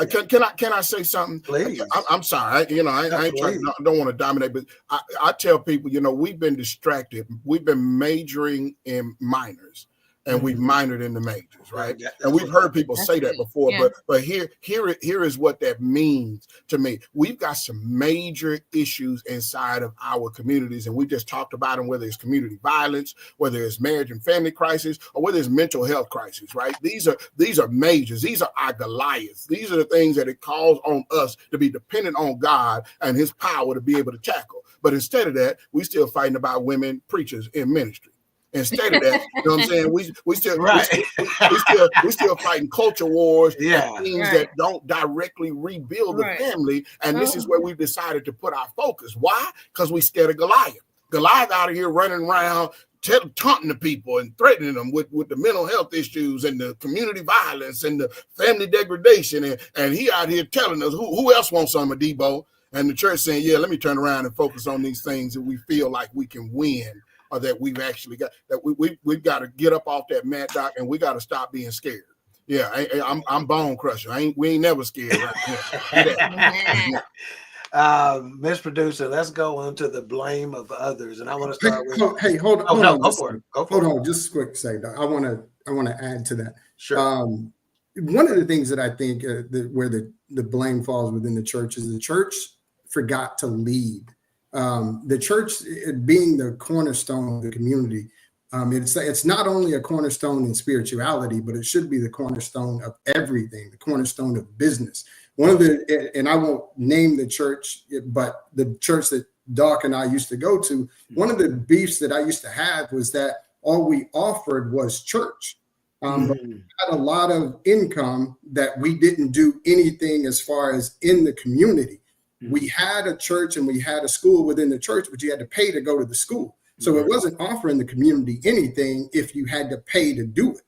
Can I say something? Please. I'm sorry. I ain't trying. Don't want to dominate, but I tell people, we've been distracted. We've been majoring in minors, and we've minored in the majors, right? And we've heard people say that before, but here is what that means to me. We've got some major issues inside of our communities, and we just talked about them, whether it's community violence, whether it's marriage and family crisis, or whether it's mental health crisis, right? These are majors. These are our Goliaths. These are the things that it calls on us to be dependent on God and his power to be able to tackle. But instead of that, we still fighting about women preachers in ministry. Instead of that, you know what I'm saying? We still fighting culture wars, and things that don't directly rebuild the family. And this is where we've decided to put our focus. Why? Because we scared of Goliath. Goliath out of here running around taunting the people and threatening them with the mental health issues and the community violence and the family degradation. And he out here telling us who else wants some of Debo? And the church saying, yeah, let me turn around and focus on these things that we feel like we can win, or that we've actually got, that we've got to get up off that mat, Doc, and we got to stop being scared. Yeah, I'm bone crusher. We ain't never scared. Miss Producer, let's go on to the blame of others, and I want to start with. Hold on. Go for it. Hold on, just a quick say, Doc. I want to add to that. Sure. One of the things that I think where the blame falls within the church is the church forgot to lead. The church, being the cornerstone of the community, it's not only a cornerstone in spirituality, but it should be the cornerstone of everything, the cornerstone of business. And I won't name the church, but the church that Doc and I used to go to, one of the beefs that I used to have was that all we offered was church. But we had a lot of income that we didn't do anything as far as in the community. We had a church and we had a school within the church, but you had to pay to go to the school. So it wasn't offering the community anything if you had to pay to do it.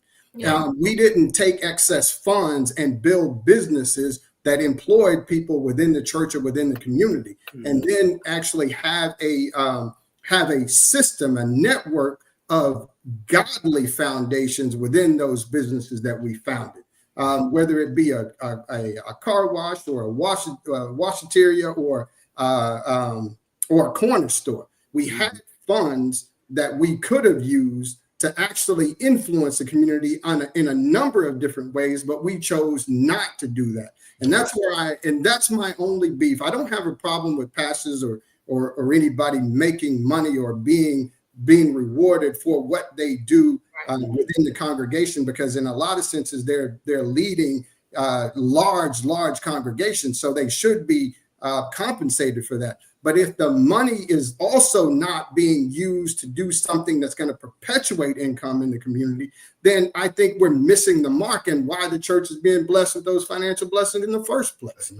We didn't take excess funds and build businesses that employed people within the church or within the community, and then actually have a system, a network of godly foundations within those businesses that we founded. Whether it be a car wash or a washateria or a corner store, we had funds that we could have used to actually influence the community in a number of different ways, but we chose not to do that. And that's my only beef. I don't have a problem with pastors or anybody making money or being rewarded for what they do within the congregation, because in a lot of senses they're leading large congregations, so they should be compensated for that. But if the money is also not being used to do something that's going to perpetuate income in the community, then I think we're missing the mark and why the church is being blessed with those financial blessings in the first place.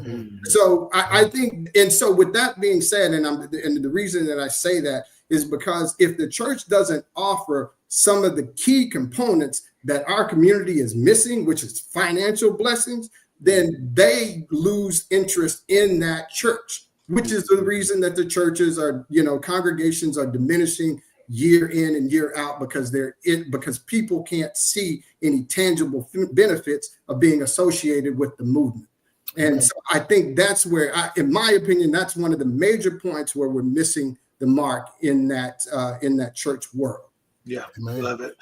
So I think, and so with that being said, and the reason that I say that is because if the church doesn't offer some of the key components that our community is missing, which is financial blessings, then they lose interest in that church, which is the reason that the churches are, congregations are diminishing year in and year out, because people can't see any tangible benefits of being associated with the movement. And so I think that's where, in my opinion, that's one of the major points where we're missing the mark in that church world. Yeah, love it.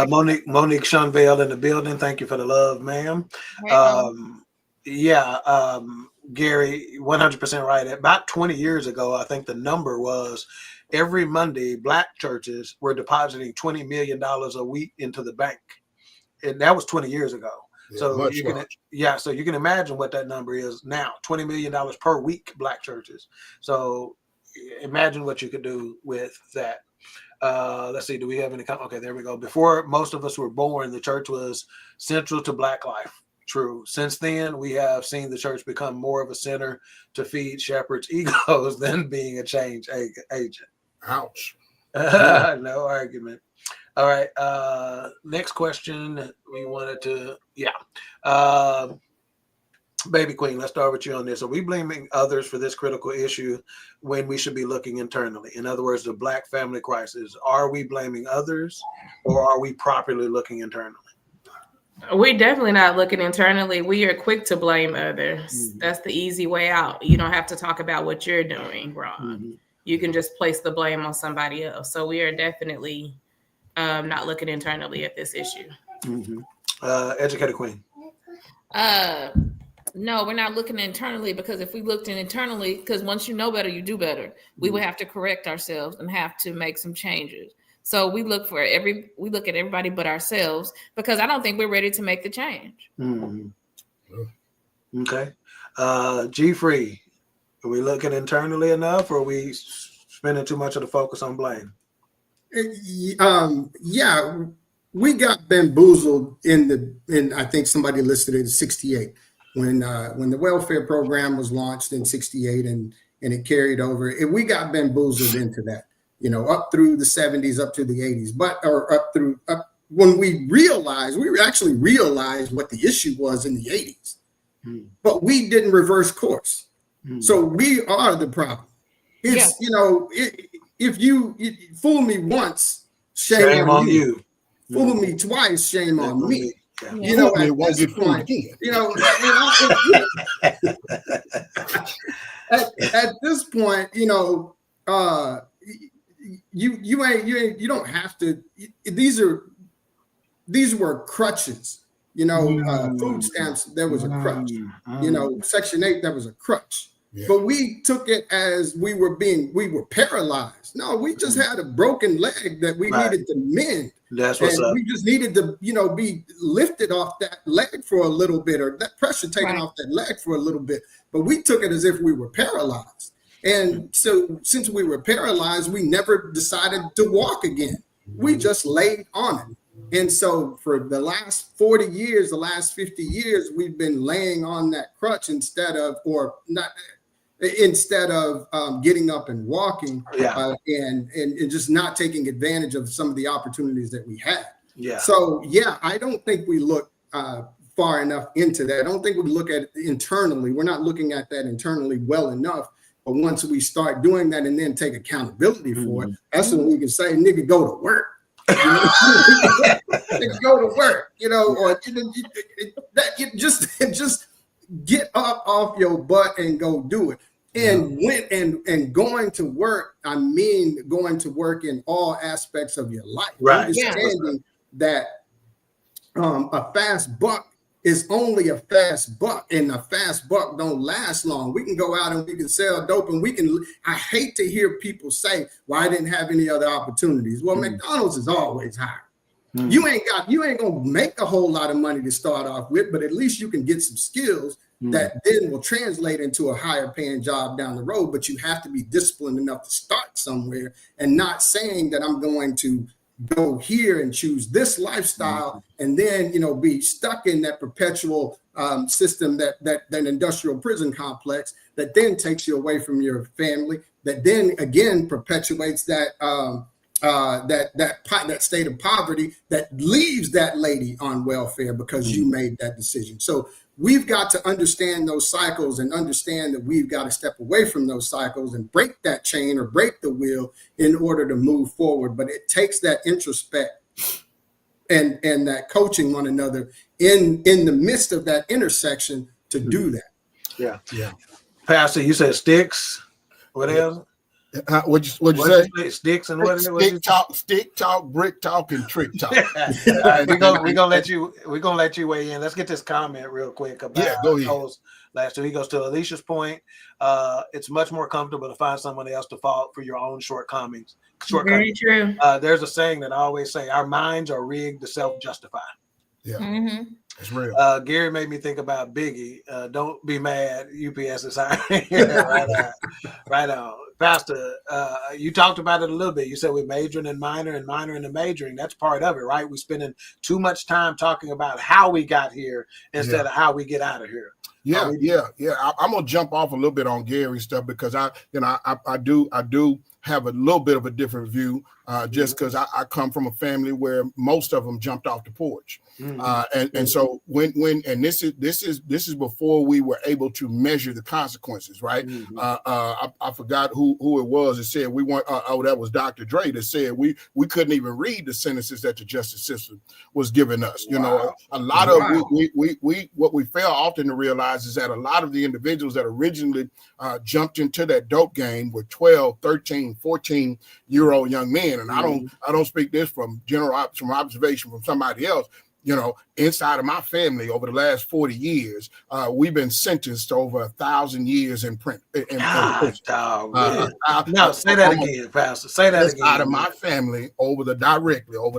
Monique Shunvale in the building. Thank you for the love, ma'am. Gary, 100% right. About 20 years ago, I think the number was every Monday, Black churches were depositing $20 million a week into the bank. And that was 20 years ago. Yeah, so you can imagine what that number is now, $20 million per week, Black churches. So imagine what you could do with that. Let's see, do we have any? Okay, there we go. Before most of us were born, the church was central to Black life. True. Since then, we have seen the church become more of a center to feed shepherds' egos than being a change agent. Ouch. No argument. All right. Next question. We wanted to, Baby Queen, let's start with you on this. Are we blaming others for this critical issue when we should be looking internally? In other words, the Black family crisis. Are we blaming others, or are we properly looking internally? We're definitely not looking internally. We are quick to blame others. That's the easy way out. You don't have to talk about what you're doing wrong. You can just place the blame on somebody else. So we are definitely not looking internally at this issue. Educated Queen. No, we're not looking internally, because if we looked internally, because once you know better, you do better. We would have to correct ourselves and have to make some changes. So we look at everybody but ourselves, because I don't think we're ready to make the change. Okay. G3, are we looking internally enough, or are we spending too much of the focus on blame? Yeah, we got bamboozled in I think somebody listed it as 68 when the welfare program was launched in 68 and it carried over. We got bamboozled into that, up through the 70s, up to the 80s, when we actually realized what the issue was in the 80s, but we didn't reverse course. So we are the problem. It's, if you fool me once, shame on you. Fool me twice, shame on me. At this point, you don't have to. These were crutches. Food stamps, there was a crutch. Section 8, that was a crutch. Yeah. But we took it as we were paralyzed. No, we just had a broken leg that we needed to mend. That's what's up. We just needed to, be lifted off that leg for a little bit, or that pressure taken off that leg for a little bit. But we took it as if we were paralyzed. And so since we were paralyzed, we never decided to walk again. We just laid on it. And so for the last 40 years, the last 50 years, we've been laying on that crutch instead of getting up and walking and just not taking advantage of some of the opportunities that we had. Yeah. So, I don't think we look far enough into that. I don't think we look at it internally. We're not looking at that internally well enough. But once we start doing that and then take accountability for it, that's when we can say, nigga, go to work. Nigga, go to work, or just get up off your butt and go do it. And and going to work, I mean going to work in all aspects of your life. Right. Understanding that a fast buck is only a fast buck, and a fast buck don't last long. We can go out and we can sell dope, and I hate to hear people say, well, I didn't have any other opportunities. Well, McDonald's is always hiring. You ain't gonna make a whole lot of money to start off with, but at least you can get some skills that then will translate into a higher paying job down the road. But you have to be disciplined enough to start somewhere, and not saying that I'm going to go here and choose this lifestyle and then be stuck in that perpetual system, that industrial prison complex that then takes you away from your family, that then again perpetuates that state of poverty that leaves that lady on welfare because you made that decision. So we've got to understand those cycles and understand that we've got to step away from those cycles and break that chain or break the wheel in order to move forward. But it takes that introspect and that coaching one another in the midst of that intersection to do that. Yeah. Pastor, you said sticks. What else? What'd you say? Sticks and what? Stick talk, brick talk, and trick talk. All right, we're gonna let you weigh in. Let's get this comment real quick about go ahead. Last two. He goes to Alicia's point. It's much more comfortable to find someone else to fault for your own shortcomings. Very true. There's a saying that I always say: our minds are rigged to self-justify. Yeah. It's real. Gary made me think about Biggie. Don't be mad. UPS is hiring. Right on. Pastor, you talked about it a little bit. You said we're majoring in minor and minor in the majoring. That's part of it, right? We're spending too much time talking about how we got here instead of how we get out of here. Yeah. I'm gonna jump off a little bit on Gary's stuff because I do have a little bit of a different view just because I come from a family where most of them jumped off the porch. And so and this is before we were able to measure the consequences, right? I forgot who it was that said we want. That was Dr. Dre that said we couldn't even read the sentences that the justice system was giving us. You know, a lot of we what we fail often to realize is that a lot of the individuals that originally jumped into that dope game were 12, 13, 14-year-old young men, and I don't speak this from observation from somebody else. You know, inside of my family over the last 40 years, we've been sentenced to over 1,000 years in print. No, say that again, Pastor. Say that again. Inside of my family over the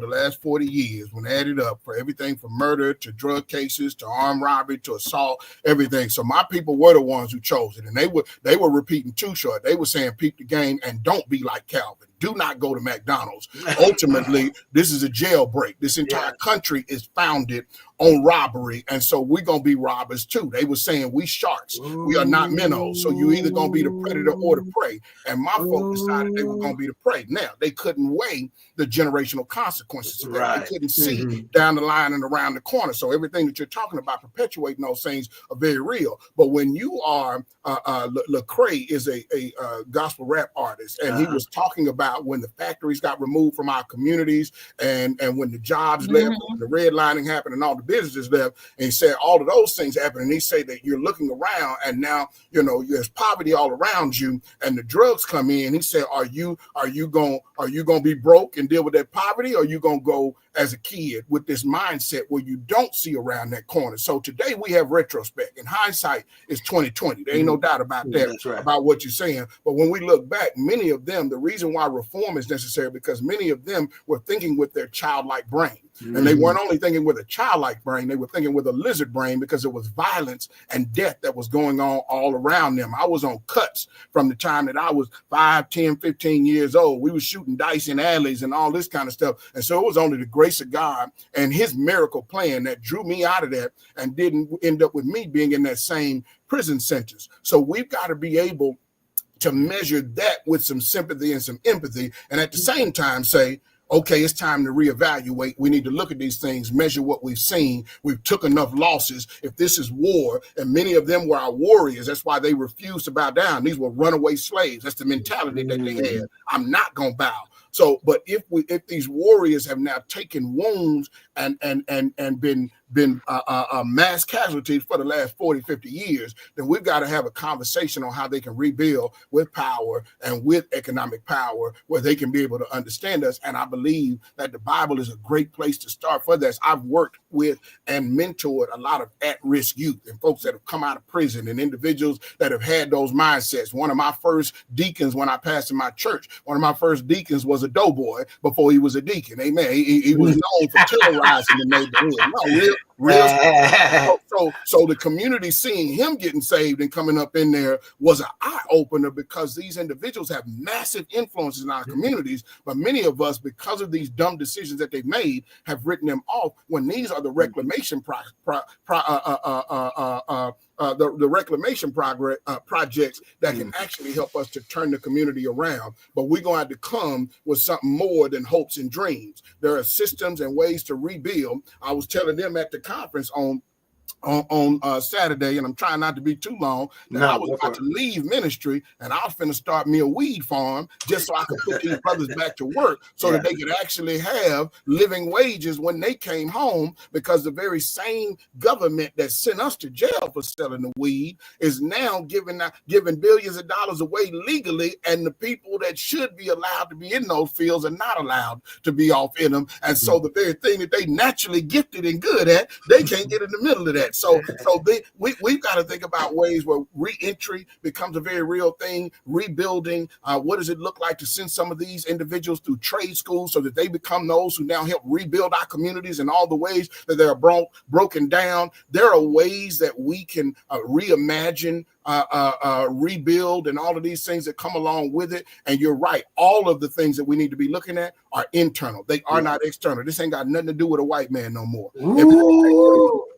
last 40 years, when added up for everything from murder to drug cases to armed robbery to assault, everything. So my people were the ones who chose it, and they were repeating too short. They were saying peep the game and don't be like Calvin. Do not go to McDonald's. Ultimately, this is a jailbreak. This entire country is founded on robbery, and so we're gonna be robbers too. They were saying we sharks, we are not minnows. So you either gonna be the predator or the prey. And my folks decided they were gonna be the prey. Now they couldn't weigh the generational consequences of that. They couldn't see down the line and around the corner. So everything that you're talking about, perpetuating those things, are very real. But when you are Lecrae is a gospel rap artist, and he was talking about when the factories got removed from our communities, and when the jobs left, when the redlining happened, and all the businesses left, and he said all of those things happened, and he said that you're looking around, and now there's poverty all around you, and the drugs come in. He said, are you gonna be broke and deal with that poverty, or are you gonna go as a kid with this mindset where you don't see around that corner? So today we have retrospect, and hindsight is 2020. There ain't no doubt about that. That's right. About what you're saying. But when we look back, many of them, the reason why reform is necessary, because many of them were thinking with their childlike brain. And they weren't only thinking with a childlike brain, they were thinking with a lizard brain, because it was violence and death that was going on all around them. I was on cuts from the time that I was 5, 10, 15 years old. We were shooting dice in alleys and all this kind of stuff. And so it was only the grace of God and his miracle plan that drew me out of that and didn't end up with me being in that same prison sentence. So we've got to be able to measure that with some sympathy and some empathy, and at the same time say, okay, it's time to reevaluate. We need to look at these things, measure what we've seen. We've took enough losses. If this is war, and many of them were our warriors, that's why they refused to bow down. These were runaway slaves. That's the mentality that they had. I'm not going to bow. So, but if these warriors have now taken wounds and been mass casualties for the last 40, 50 years, then we've got to have a conversation on how they can rebuild with power and with economic power, where they can be able to understand us. And I believe that the Bible is a great place to start for this. I've worked with and mentored a lot of at-risk youth and folks that have come out of prison and individuals that have had those mindsets. One of my first deacons when I pastored my church, one of my first deacons was a doughboy before he was a deacon. Amen. He was known for terrorizing the neighborhood. So the community seeing him getting saved and coming up in there was an eye-opener, because these individuals have massive influences in our communities, but many of us, because of these dumb decisions that they've made, have written them off, when these are the reclamation the reclamation projects that can actually help us to turn the community around. But we're going to have to come with something more than hopes and dreams. There are systems and ways to rebuild. I was telling them at the conference on Saturday, and I'm trying not to be too long, that I was about to leave ministry, and I was finna start me a weed farm just so I could put these brothers back to work, so that they could actually have living wages when they came home, because the very same government that sent us to jail for selling the weed is now giving billions of dollars away legally, and the people that should be allowed to be in those fields are not allowed to be off in them. And so the very thing that they naturally gifted and good at, they can't get in the middle of that. So we've got to think about ways where re-entry becomes a very real thing, rebuilding. What does it look like to send some of these individuals through trade schools so that they become those who now help rebuild our communities in all the ways that they're broken down? There are ways that we can reimagine, rebuild, and all of these things that come along with it. And you're right, all of the things that we need to be looking at are internal. They are not external. This ain't got nothing to do with a white man no more.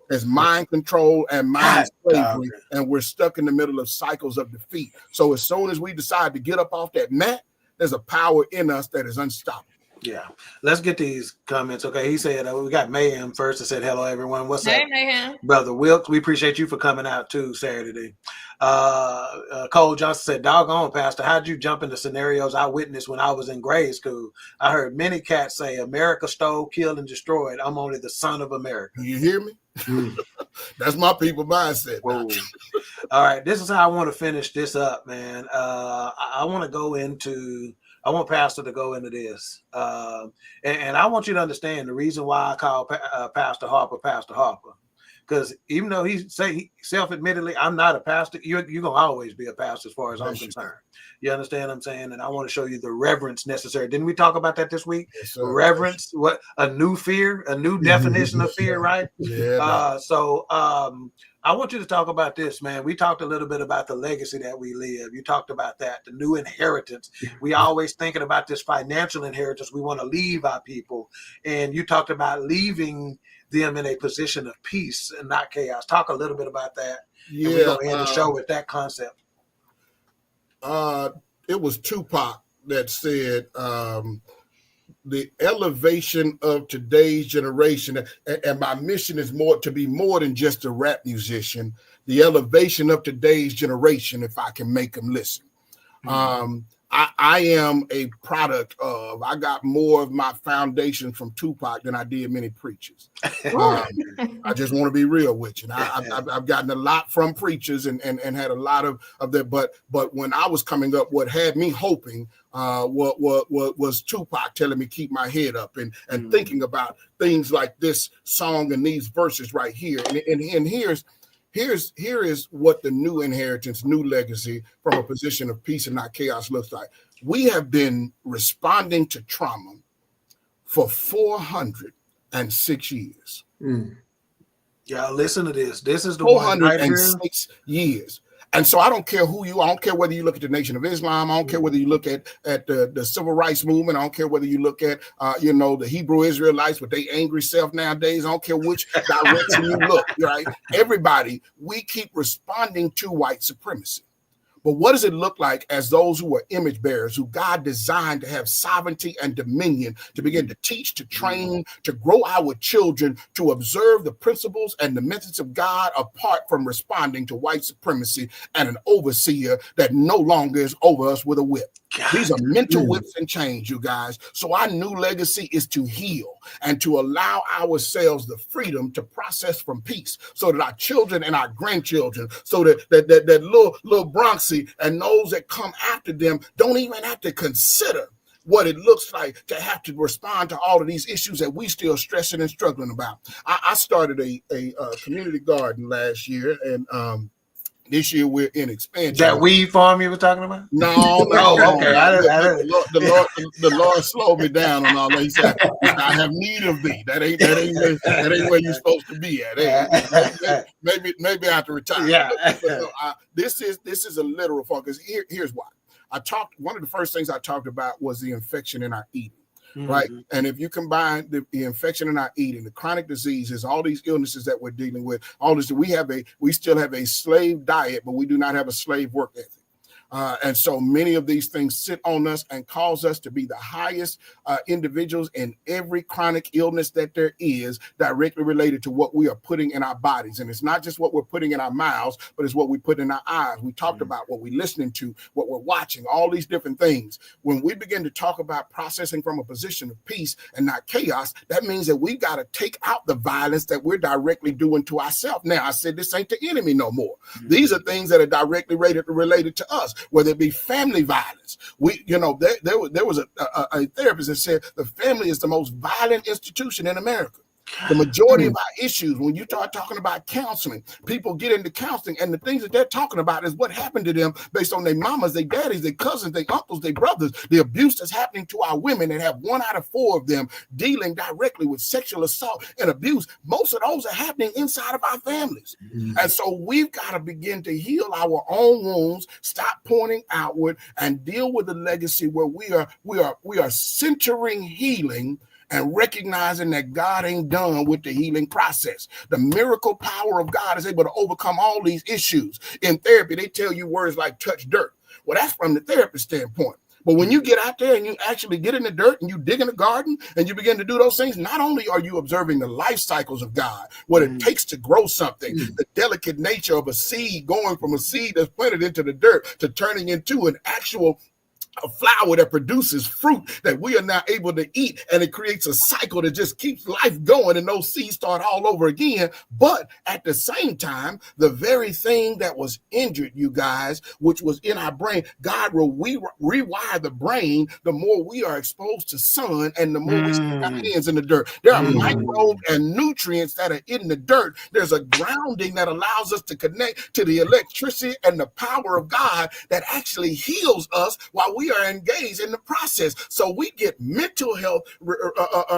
It's mind control and mind slavery, and we're stuck in the middle of cycles of defeat. So as soon as we decide to get up off that mat, there's a power in us that is unstoppable. Yeah. Let's get these comments. Okay. He said, we got Mayhem first. That said, hello, everyone. What's Hey, up? Mayhem. Brother Wilkes, we appreciate you for coming out too Saturday. Cole Johnson said, doggone, Pastor, how'd you jump into scenarios I witnessed when I was in grade school? I heard many cats say, America stole, killed, and destroyed. I'm only the son of America. You hear me? That's my people mindset. Whoa. All right, this is how I want to finish this up, man. I want to go into, I want Pastor to go into this. And I want you to understand the reason why I call Pastor Harper, because even though he self-admittedly, I'm not a pastor, you're going to always be a pastor as far as I'm concerned. You understand what I'm saying? And I want to show you the reverence necessary. Didn't we talk about that this week? Yes, reverence, what a new fear, a new definition of fear, right? Yeah. I want you to talk about this, man. We talked a little bit about the legacy that we live. You talked about that, the new inheritance. We always thinking about this financial inheritance we want to leave our people. And you talked about leaving them in a position of peace and not chaos. Talk a little bit about that. Yeah. And we're going to end the show with that concept. It was Tupac that said, the elevation of today's generation, and my mission is more to be more than just a rap musician, the elevation of today's generation, if I can make them listen. I am a product of, I got more of my foundation from Tupac than I did many preachers. I just want to be real with you. I've gotten a lot from preachers and had a lot of that. But when I was coming up, what had me hoping what was Tupac telling me keep my head up and thinking about things like this song and these verses right here. And here is what the new inheritance, new legacy from a position of peace and not chaos looks like. We have been responding to trauma for 406 years. Y'all listen to this. This is the 406 years. And so I don't care who you are. I don't care whether you look at the Nation of Islam. I don't care whether you look at the Civil Rights Movement. I don't care whether you look at, the Hebrew Israelites with their angry self nowadays. I don't care which direction you look, right? Everybody, we keep responding to white supremacy. But what does it look like as those who are image bearers, who God designed to have sovereignty and dominion, to begin to teach, to train, to grow our children, to observe the principles and the methods of God apart from responding to white supremacy and an overseer that no longer is over us with a whip? These are mental whips and chains, you guys. So our new legacy is to heal and to allow ourselves the freedom to process from peace so that our children and our grandchildren, so that little Bronxy and those that come after them don't even have to consider what it looks like to have to respond to all of these issues that we still stressing and struggling about. I started a community garden last year, and this year we're in expansion. That weed farm you were talking about? No. Okay. The Lord slowed me down on all that. He said, "I have need of thee." That ain't where you're supposed to be at. Maybe I have to retire. Yeah. But no, this is a literal farm, because here's why. One of the first things I talked about was the infection in our eating. Right. And if you combine the infection in our eating, the chronic diseases, all these illnesses that we're dealing with, all this, we still have a slave diet, but we do not have a slave work ethic. And so many of these things sit on us and cause us to be the highest individuals in every chronic illness that there is, directly related to what we are putting in our bodies. And it's not just what we're putting in our mouths, but it's what we put in our eyes. We talked about what we're listening to, what we're watching, all these different things. When we begin to talk about processing from a position of peace and not chaos, that means that we've got to take out the violence that we're directly doing to ourselves. Now, I said this ain't the enemy no more. These are things that are directly related to us, whether it be family violence. There was a therapist that said the family is the most violent institution in America. The majority of our issues, when you start talking about counseling, people get into counseling, and the things that they're talking about is what happened to them based on their mamas, their daddies, their cousins, their uncles, their brothers, the abuse that's happening to our women, and have 1 out of 4 of them dealing directly with sexual assault and abuse. Most of those are happening inside of our families. And so we've got to begin to heal our own wounds, stop pointing outward, and deal with the legacy where we are centering healing and recognizing that God ain't done with the healing process. The miracle power of God is able to overcome all these issues. In therapy, they tell you words like touch dirt. Well, that's from the therapist standpoint. But when you get out there and you actually get in the dirt and you dig in the garden and you begin to do those things, not only are you observing the life cycles of God, what it takes to grow something, the delicate nature of a seed going from a seed that's planted into the dirt to turning into an actual a flower that produces fruit that we are now able to eat, and it creates a cycle that just keeps life going, and those seeds start all over again. But at the same time, the very thing that was injured, you guys, which was in our brain, God will rewire the brain the more we are exposed to sun and the more we stick our hands in the dirt. There are microbes and nutrients that are in the dirt. There's a grounding that allows us to connect to the electricity and the power of God that actually heals us while we are engaged in the process. So we get mental health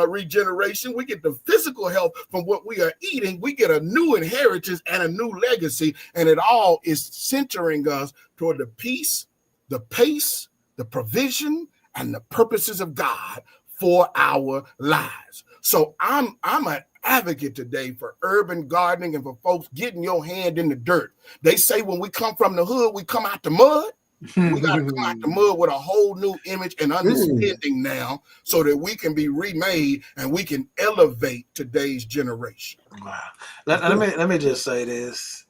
regeneration. We get the physical health from what we are eating. We get a new inheritance and a new legacy. And it all is centering us toward the peace, the pace, the provision, and the purposes of God for our lives. So I'm an advocate today for urban gardening and for folks getting your hand in the dirt. They say when we come from the hood, we come out the mud. We got to come out the mud with a whole new image and understanding now so that we can be remade and we can elevate today's generation. Wow. Let me just say this.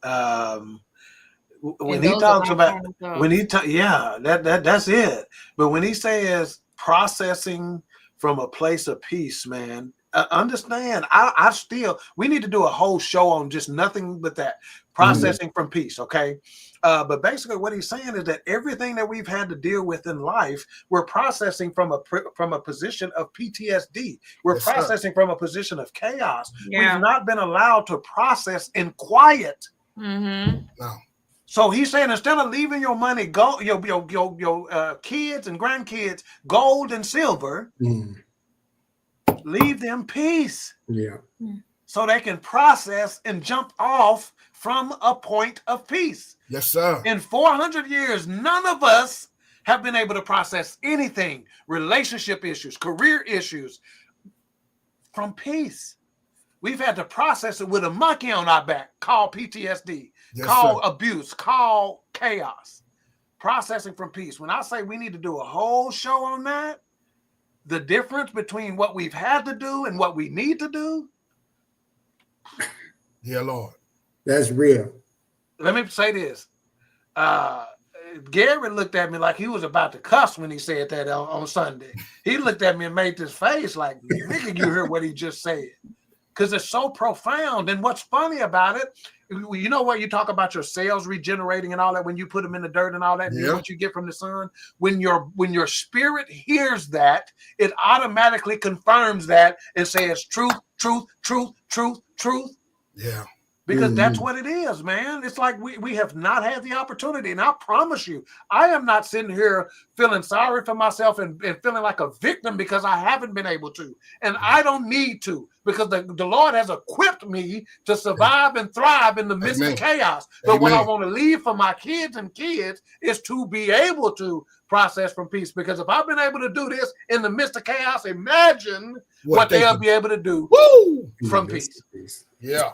When he talks about, that's it. But when he says processing from a place of peace, man, understand, we need to do a whole show on just nothing but that, processing from peace, okay? But basically what he's saying is that everything that we've had to deal with in life, we're processing from a position of PTSD. We're processing from a position of chaos. Yeah. We've not been allowed to process in quiet. No. So he's saying instead of leaving your money, your kids and grandkids gold and silver, leave them peace. Yeah. So they can process and jump off from a point of peace. Yes, sir. In 400 years, none of us have been able to process anything, relationship issues, career issues, from peace. We've had to process it with a monkey on our back called PTSD, called abuse, called chaos. Processing from peace. When I say we need to do a whole show on that, the difference between what we've had to do and what we need to do. Yeah, Lord. That's real. Let me say this. Gary looked at me like he was about to cuss when he said that on Sunday. He looked at me and made this face like, nigga, you heard what he just said. Because it's so profound. And what's funny about it, you know what, you talk about your cells regenerating and all that, when you put them in the dirt and all that, and what you get from the sun, when your spirit hears that, it automatically confirms that and says truth, truth, truth, truth, truth. Yeah. Because that's what it is, man. It's like we have not had the opportunity. And I promise you, I am not sitting here feeling sorry for myself and feeling like a victim because I haven't been able to. And I don't need to, because the Lord has equipped me to survive and thrive in the midst of chaos. But what I want to leave for my kids is to be able to process from peace. Because if I've been able to do this in the midst of chaos, imagine what they'll be able to do from peace. Yeah.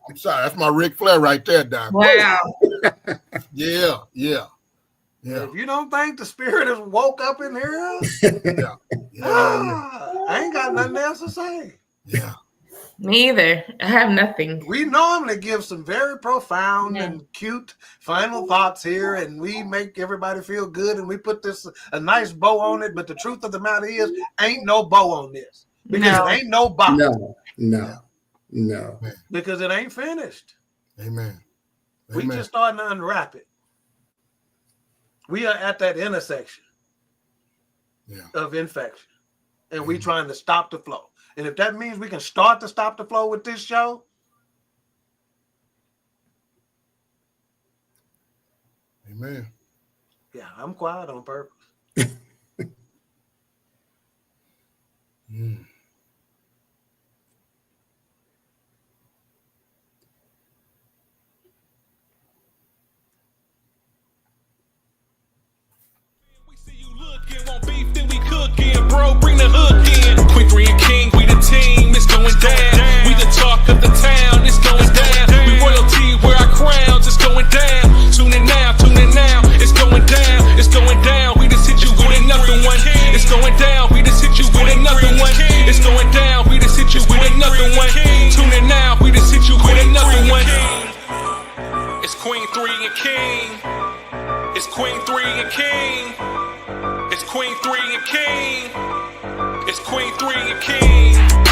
I'm sorry, that's my Ric Flair right there, Doc. Wow. Yeah. If you don't think the spirit has woke up in here, I ain't got nothing else to say. Yeah. Me either. I have nothing. We normally give some very profound and cute final thoughts here, and we make everybody feel good, and we put a nice bow on it. But the truth of the matter is, ain't no bow on this, because it ain't no box. No. Because it ain't finished. Amen. We just starting to unwrap it. We are at that intersection of infection, and we trying to stop the flow. And if that means we can start to stop the flow with this show, amen. Yeah, I'm quiet on purpose. Want beef, then we cooking, bro, bring the hook in. Queen3 King, we the team, it's going down. We the talk of the town, it's going down. We royalty, wear our crowns, it's going down. Tune in now, it's going down. It's going down, we just hit you with another and King. It's Queen3 and King. It's Queen3 and King. It's Queen3 and King.